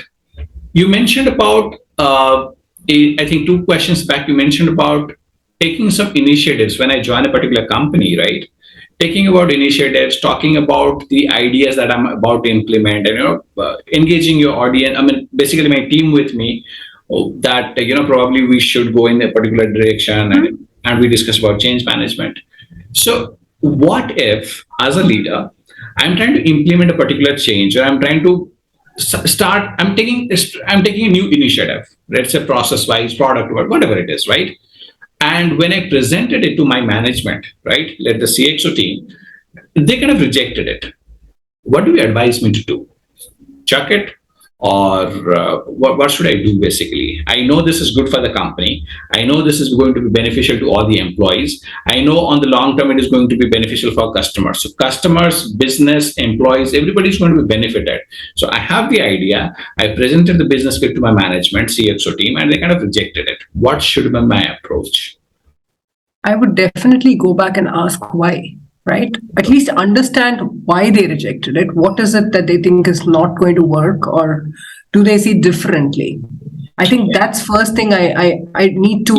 C: you mentioned about, I think 2 questions back, you mentioned about taking some initiatives when I join a particular company, right? Taking about initiatives, talking about the ideas that I'm about to implement, and engaging your audience. I mean, basically my team with me, that probably we should go in a particular direction, and we discuss about change management. So, what if, as a leader, I'm trying to implement a particular change, or I'm trying to start? I'm taking a new initiative. Let's say process-wise, product, whatever it is, right? And when I presented it to my management, right, let the CXO team, they kind of rejected it. What do you advise me to do? Chuck it, or what should I do? Basically, I know this is good for the company. I know this is going to be beneficial to all the employees. I know on the long term it is going to be beneficial for customers. So customers, business, employees, everybody is going to be benefited. So I have the idea. I presented the business case to my management, CXO team, and they kind of rejected it. What should be my approach?
B: I would definitely go back and ask why, right? At least understand why they rejected it. What is it that they think is not going to work, or do they see differently? I think that's first thing I need to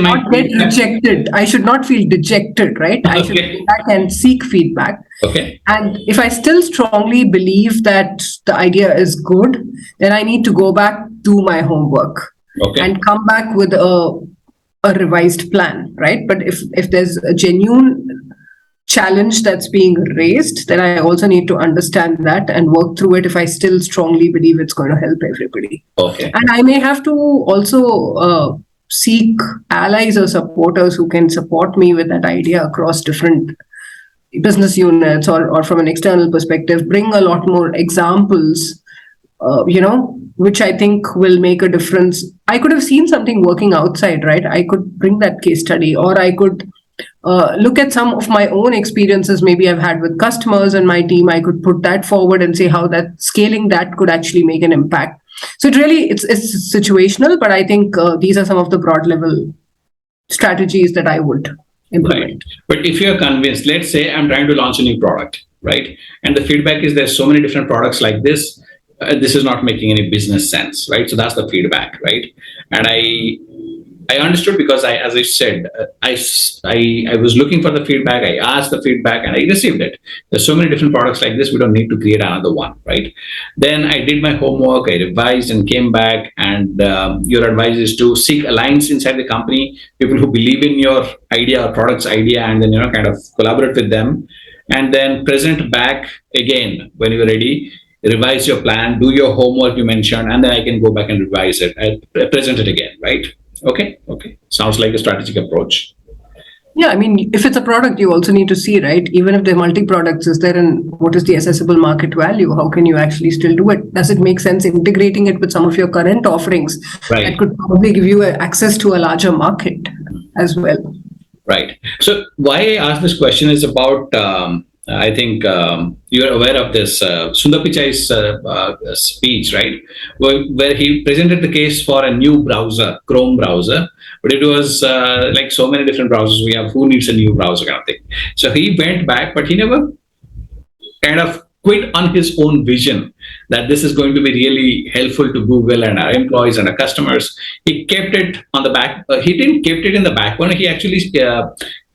B: not get rejected. I should not feel dejected, right? I should go back and seek feedback.
C: Okay.
B: And if I still strongly believe that the idea is good, then I need to go back, do my homework, and come back with a revised plan, right? But if there's a genuine challenge that's being raised, then I also need to understand that and work through it if I still strongly believe it's going to help everybody.
C: Okay.
B: And I may have to also seek allies or supporters who can support me with that idea across different business units, or from an external perspective, bring a lot more examples, which I think will make a difference. I could have seen something working outside, right? I could bring that case study, or I could look at some of my own experiences maybe I've had with customers and my team. I could put that forward and say how that scaling that could actually make an impact. So it's situational, but I think these are some of the broad level strategies that I would implement.
C: Right. But if you're convinced, let's say I'm trying to launch a new product, right? And the feedback is there's so many different products like this. This is not making any business sense, right? So that's the feedback, right? And I understood, because as I said, I was looking for the feedback. I asked the feedback and I received it. There's so many different products like this. We don't need to create another one, right? Then I did my homework. I revised and came back. And your advice is to seek alliance inside the company, people who believe in your idea or product's idea, and then kind of collaborate with them, and then present back again when you're ready. Revise your plan, do your homework you mentioned, and then I can go back and revise it and present it again, right? Okay. Sounds like a strategic approach.
B: Yeah, I mean, if it's a product, you also need to see, right? Even if they're multi-products, what is the accessible market value? How can you actually still do it? Does it make sense integrating it with some of your current offerings that could probably give you access to a larger market as well?
C: Right. So why I asked this question is about, I think you're aware of this Sundar Pichai's speech, right? Where he presented the case for a new browser, Chrome browser, but it was like so many different browsers we have. Who needs a new browser kind of thing? So he went back, but he never kind of quit on his own vision that this is going to be really helpful to Google and our employees and our customers. He kept it on the back. He didn't keep it in the back burner. He actually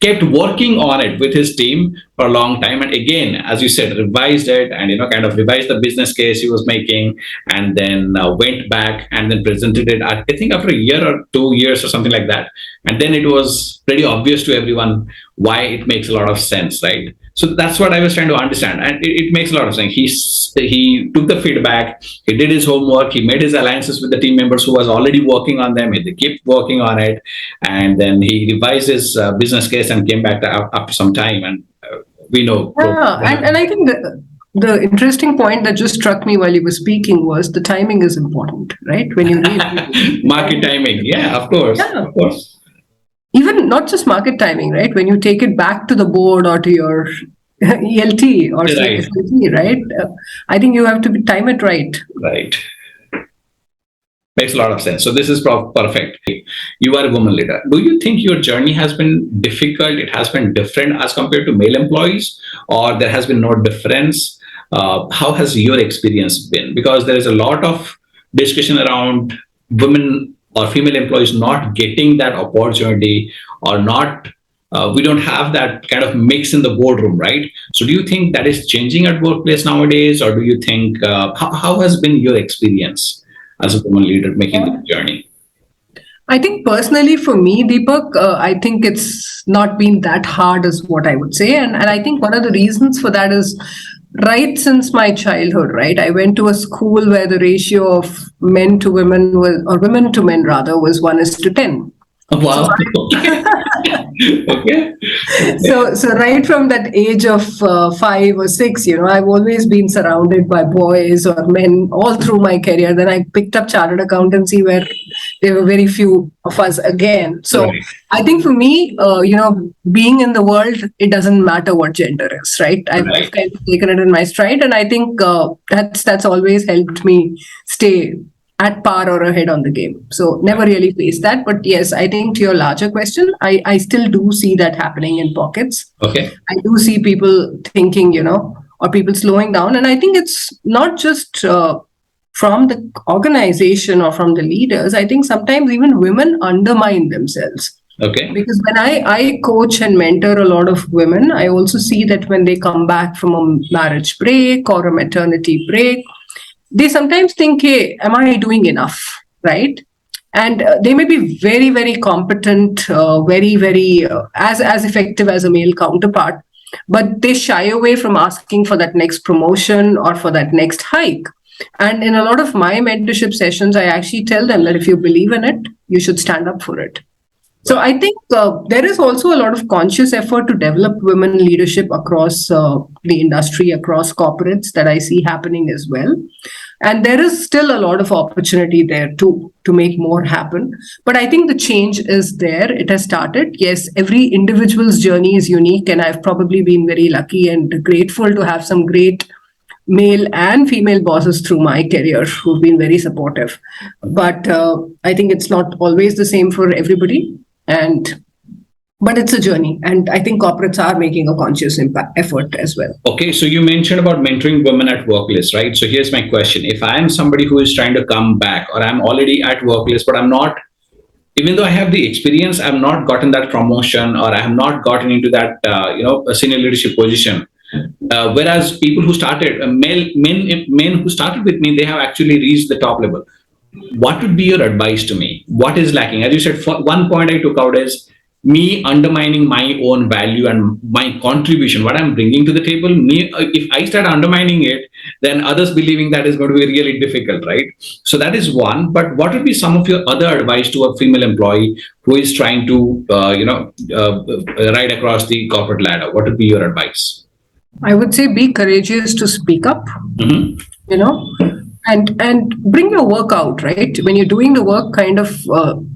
C: kept working on it with his team for a long time, and again, as you said, revised it, and kind of revised the business case he was making, and then went back and then presented it, I think after a year or 2 years or something like that, and then it was pretty obvious to everyone why it makes a lot of sense, right? So that's what I was trying to understand, and it makes a lot of sense. He took the feedback, he did his homework, he made his alliances with the team members who was already working on them, and they kept working on it, and then he revised his business case and came back after some time, and we know.
B: Yeah, and I think the interesting point that just struck me while you were speaking was the timing is important, right? When you read
C: market timing, yeah, of course.
B: Even not just market timing, right? When you take it back to the board or to your ELT or
C: Right.
B: SLT, right? I think you have to time it right.
C: Right. Makes a lot of sense. So this is perfect. You are a woman leader. Do you think your journey has been difficult? It has been different as compared to male employees, or there has been no difference? How has your experience been? Because there is a lot of discussion around women or female employees not getting that opportunity, or not. We don't have that kind of mix in the boardroom, right? So do you think that is changing at workplace nowadays, or do you think how has been your experience as a woman leader making this journey?
B: I think personally for me, Deepak, I think it's not been that hard, is what I would say. And I think one of the reasons for that is right since my childhood, right? I went to a school where the ratio of men to women was, or women to men rather, was 1:10.
C: Wow. Okay.
B: So right from that age of 5 or 6, I've always been surrounded by boys or men all through my career. Then I picked up chartered accountancy, where there were very few of us again. So
C: Right.
B: I think for me, being in the world, it doesn't matter what gender is, right? I've
C: Right.
B: kind of taken it in my stride, and I think that's always helped me stay at par or ahead on the game. So never really faced that. But yes, I think to your larger question, I still do see that happening in pockets.
C: Okay.
B: I do see people thinking, or people slowing down. And I think it's not just from the organization or from the leaders. I think sometimes even women undermine themselves.
C: Okay.
B: Because when I coach and mentor a lot of women, I also see that when they come back from a marriage break or a maternity break, they sometimes think, hey, am I doing enough? Right? And they may be very, very competent, very, very as effective as a male counterpart, but they shy away from asking for that next promotion or for that next hike. And in a lot of my mentorship sessions, I actually tell them that if you believe in it, you should stand up for it. So I think there is also a lot of conscious effort to develop women leadership across the industry, across corporates, that I see happening as well. And there is still a lot of opportunity there to make more happen. But I think the change is there. It has started. Yes, every individual's journey is unique. And I've probably been very lucky and grateful to have some great male and female bosses through my career who've been very supportive. But I think it's not always the same for everybody. But it's a journey, and I think corporates are making a conscious effort as well.
C: Okay, so you mentioned about mentoring women at workplace, right? So here's my question. If I am somebody who is trying to come back, or I'm already at workplace, but I'm not, even though I have the experience, I've not gotten that promotion, or I have not gotten into that, a senior leadership position. Whereas people who started, men who started with me, they have actually reached the top level. What would be your advice to me? What is lacking? As you said, one point I took out is me undermining my own value and my contribution, what I'm bringing to the table. If I start undermining it, then others believing that is going to be really difficult, right? So that is one. But what would be some of your other advice to a female employee who is trying to, ride across the corporate ladder? What would be your advice?
B: I would say be courageous to speak up. And bring your work out, right? When you're doing the work, kind of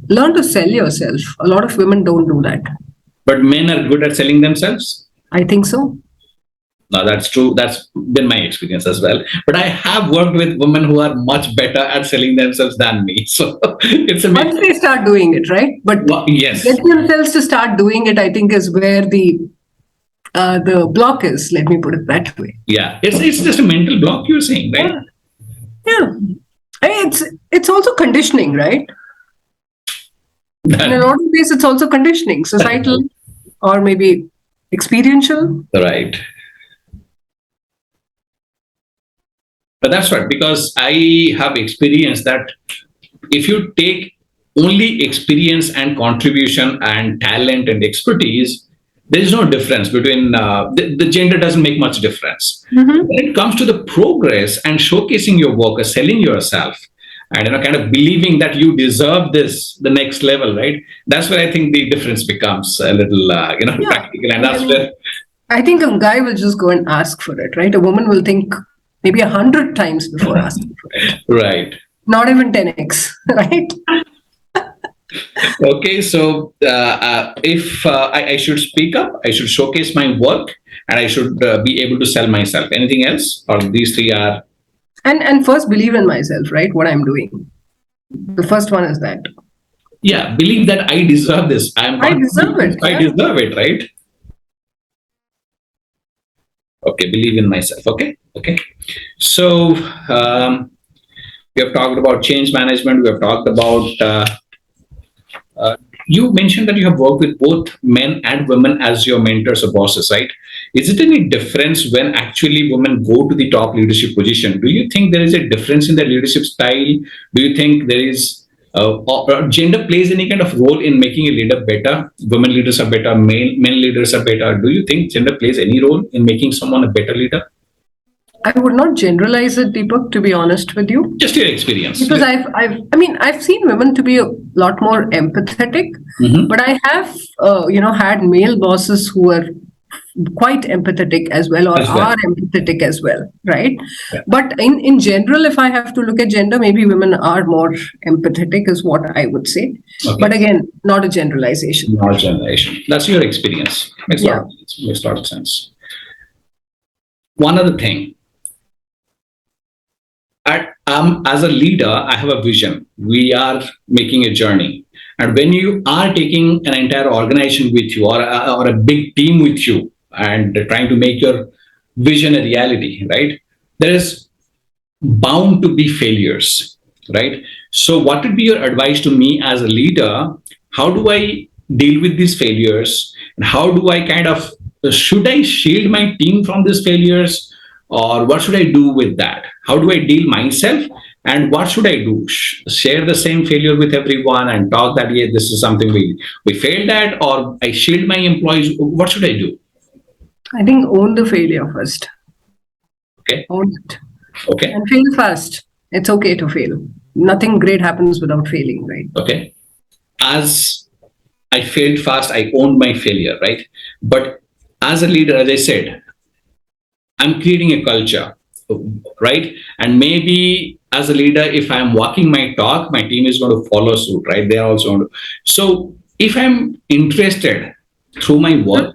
B: learn to sell yourself. A lot of women don't do that.
C: But men are good at selling themselves?
B: I think so.
C: No, that's true. That's been my experience as well. But I have worked with women who are much better at selling themselves than me. So it's amazing.
B: Once they start doing it, right? But
C: yes,
B: get themselves to start doing it, I think, is where the block is. Let me put it that way.
C: Yeah, it's just a mental block, you're saying, right?
B: Yeah. It's also conditioning, right? In a lot of ways, it's also conditioning, societal or maybe experiential.
C: Right. But that's right, because I have experienced that if you take only experience and contribution and talent and expertise, there is no difference between the gender doesn't make much difference.
B: Mm-hmm.
C: When it comes to the progress and showcasing your work or selling yourself, and kind of believing that you deserve this, the next level, right? That's where I think the difference becomes a little, practical, and that's where
B: I think a guy will just go and ask for it, right? A woman will think maybe 100 times before asking for it.
C: Right.
B: Not even 10x, right?
C: Okay, so if I should speak up, I should showcase my work, and I should be able to sell myself. Anything else, or these three are?
B: And first believe in myself, right? What I'm doing. The first one is that
C: Yeah, believe that I deserve this. I am
B: I
C: confident
B: deserve it.
C: I
B: Yeah.
C: deserve it, right? Okay, believe in myself. Okay, okay. So we have talked about change management. We have talked about. Uh, you mentioned that you have worked with both men and women as your mentors or bosses, right? Is it any difference when actually women go to the top leadership position? Do you think there is a difference in their leadership style? Do you think there is or gender plays any kind of role in making a leader better? Women leaders are better, men leaders are better. Do you think gender plays any role in making someone a better leader?
B: I would not generalize it, Deepak, to be honest with you.
C: Just your experience.
B: Because I've seen women to be a lot more empathetic,
C: Mhm.
B: but I have, had male bosses who are quite empathetic as well, or
C: As well.
B: are empathetic as well, right?
C: Yeah.
B: But in general, if I have to look at gender, maybe women are more empathetic, is what I would say.
C: Okay.
B: But again, not a generalization.
C: Not generation. That's your experience. Makes a lot
B: Yeah.
C: of sense. Makes a lot of sense. One other thing. As a leader, I have a vision. We are making a journey. And when you are taking an entire organization with you, or a big team with you, and trying to make your vision a reality, right? There is bound to be failures, right? So, what would be your advice to me as a leader? How do I deal with these failures? And how do I kind of, should I shield my team from these failures? Or what should I do with that? How do I deal myself? And what should I do? Share the same failure with everyone and talk that, yeah, this is something we failed at, or I shield my employees. What should I do?
B: I think own the failure first.
C: Okay.
B: Own it.
C: Okay.
B: And fail fast. It's okay to fail. Nothing great happens without failing, right?
C: Okay. As I failed fast, I owned my failure, right? But as a leader, as I said, I'm creating a culture, right? And maybe as a leader, if I'm walking my talk, my team is going to follow suit, right? They're also going to. So if I'm interested through my work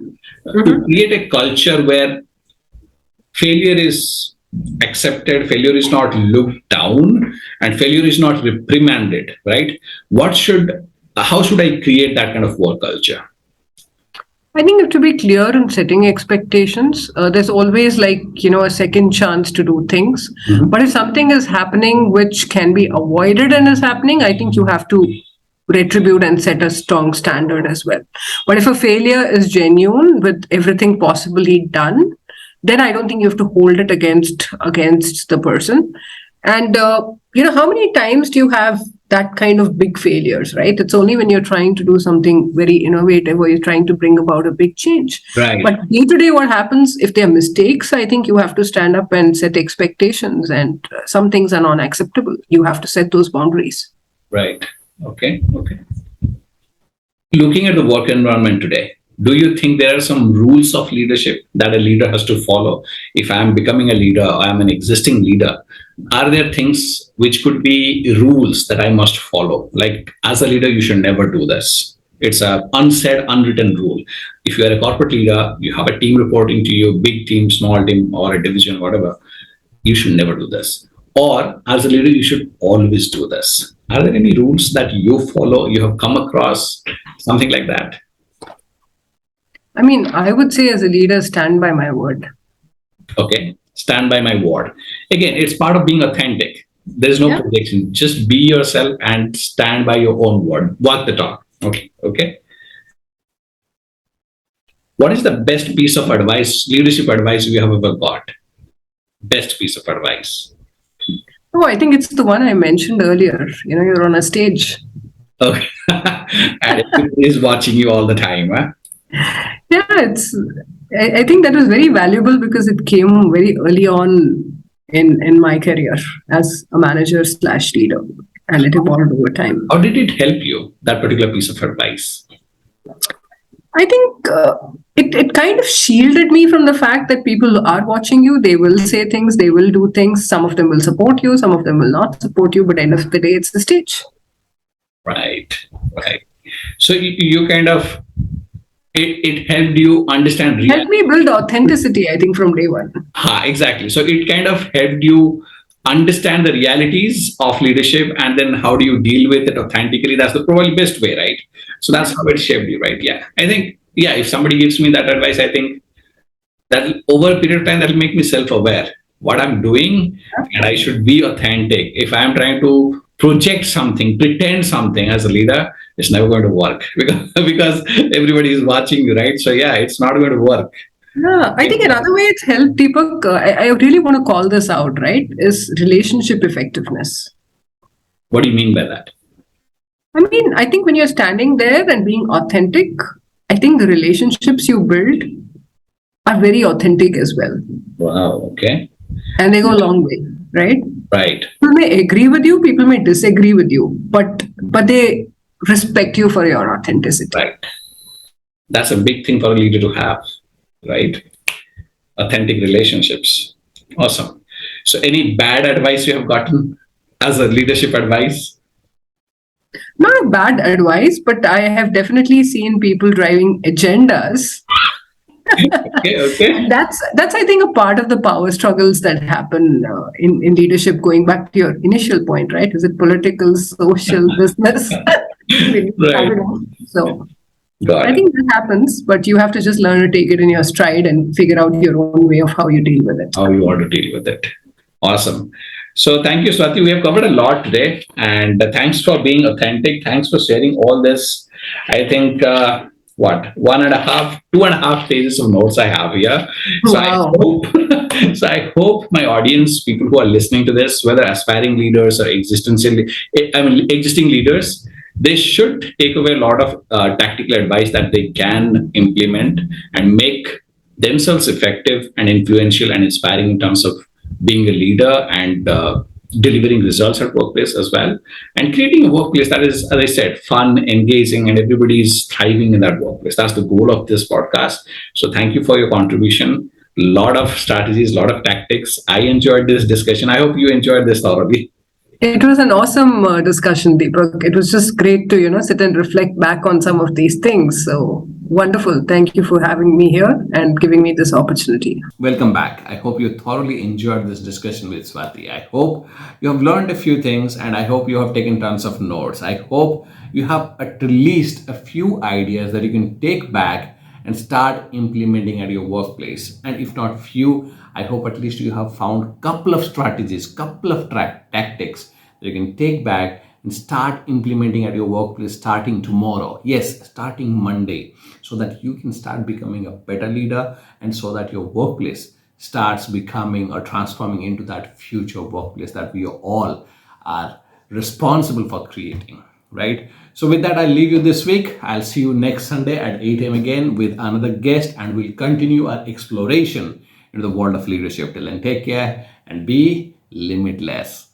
C: to create a culture where failure is accepted, failure is not looked down, and failure is not reprimanded, right? How should I create that kind of work culture?
B: I think you have to be clear in setting expectations. There's always a second chance to do things.
C: Mhm.
B: But if something is happening which can be avoided and is happening, I think you have to retribute and set a strong standard as well. But if a failure is genuine with everything possibly done, then I don't think you have to hold it against the person. And how many times do you have that kind of big failures, right? It's only when you're trying to do something very innovative or you're trying to bring about a big change.
C: Right.
B: But day to day, what happens if there are mistakes? I think you have to stand up and set expectations, and some things are non acceptable. You have to set those boundaries.
C: Right. Okay. Okay. Looking at the work environment today, do you think there are some rules of leadership that a leader has to follow? If I'm becoming a leader or I'm an existing leader, are there things which could be rules that I must follow? Like, as a leader, you should never do this. It's a unsaid, unwritten rule. If you are a corporate leader, you have a team reporting to you, big team, small team, or a division, whatever, you should never do this. Or as a leader, you should always do this. Are there any rules that you follow, you have come across, something like that?
B: I mean, I would say as a leader, stand by my word.
C: Okay. Stand by my word. Again, it's part of being authentic. There's no
B: Yeah.
C: projection. Just be yourself and stand by your own word. Walk the talk. Okay. Okay. What is the best piece of advice, leadership advice you have ever got? Best piece of advice.
B: Oh, I think it's the one I mentioned earlier. You're on a stage.
C: Okay. And everybody is watching you all the time, huh?
B: Yeah, I think that was very valuable because it came very early on in my career as a manager/leader, and it evolved over time.
C: How did it help you, that particular piece of advice?
B: I think it kind of shielded me from the fact that people are watching you. They will say things, they will do things. Some of them will support you, some of them will not support you. But at the end of the day, it's the stage.
C: Right. Right. So you kind of, it helped you understand
B: Help me build authenticity, I think, from day one.
C: exactly. So it kind of helped you understand the realities of leadership, and then how do you deal with it authentically. That's the probably best way, right? So that's how it shaped you, right? Yeah. I think, yeah, if somebody gives me that advice, I think that over a period of time, that'll make me self-aware what I'm doing, and I should be authentic. If I'm trying to project something, pretend something as a leader, it's never going to work because everybody is watching you, right? So yeah, it's not going to work.
B: Yeah, I think another way it's helped, Deepak, I really want to call this out, right, is relationship effectiveness.
C: What do you mean by that?
B: I mean, I think when you're standing there and being authentic, I think the relationships you build are very authentic as well.
C: Wow. Okay.
B: And they go a long way, right?
C: Right.
B: People may agree with you, people may disagree with you, but they respect you for your authenticity.
C: Right. That's a big thing for a leader to have, right? Authentic relationships. Awesome. So, any bad advice you have gotten as a leadership advice?
B: Not a bad advice, but I have definitely seen people driving agendas.
C: Okay.
B: That's I think a part of the power struggles that happen in leadership. Going back to your initial point, right? Is it political, social, business?
C: Right.
B: So
C: Got
B: I
C: it.
B: think that happens, but you have to just learn to take it in your stride and figure out your own way of how you deal with it.
C: How you want to deal with it. Awesome. So, thank you, Swati. We have covered a lot today, and thanks for being authentic. Thanks for sharing all this. I think, what, 2.5 pages of notes I have here. So,
B: Wow.
C: I hope my audience, people who are listening to this, whether aspiring leaders or existing leaders, they should take away a lot of tactical advice that they can implement and make themselves effective and influential and inspiring in terms of being a leader and delivering results at workplace as well, and creating a workplace that is, as I said, fun, engaging, and everybody is thriving in that workplace. That's the goal of this podcast. So thank you for your contribution. A lot of strategies, a lot of tactics. I enjoyed this discussion. I hope you enjoyed this thoroughly.
B: It was an awesome discussion, Deepak. It was just great to sit and reflect back on some of these things. So wonderful. Thank you for having me here and giving me this opportunity.
A: Welcome back. I hope you thoroughly enjoyed this discussion with Swati. I hope you have learned a few things, and I hope you have taken tons of notes. I hope you have at least a few ideas that you can take back and start implementing at your workplace. And if not few, I hope at least you have found couple of strategies, couple of tactics that you can take back and start implementing at your workplace starting tomorrow. Yes, starting Monday, so that you can start becoming a better leader, and so that your workplace starts becoming or transforming into that future workplace that we all are responsible for creating, right? So with that, I'll leave you this week. I'll see you next Sunday at 8 a.m. again with another guest, and we'll continue our exploration into the world of leadership. Till then, take care and be limitless.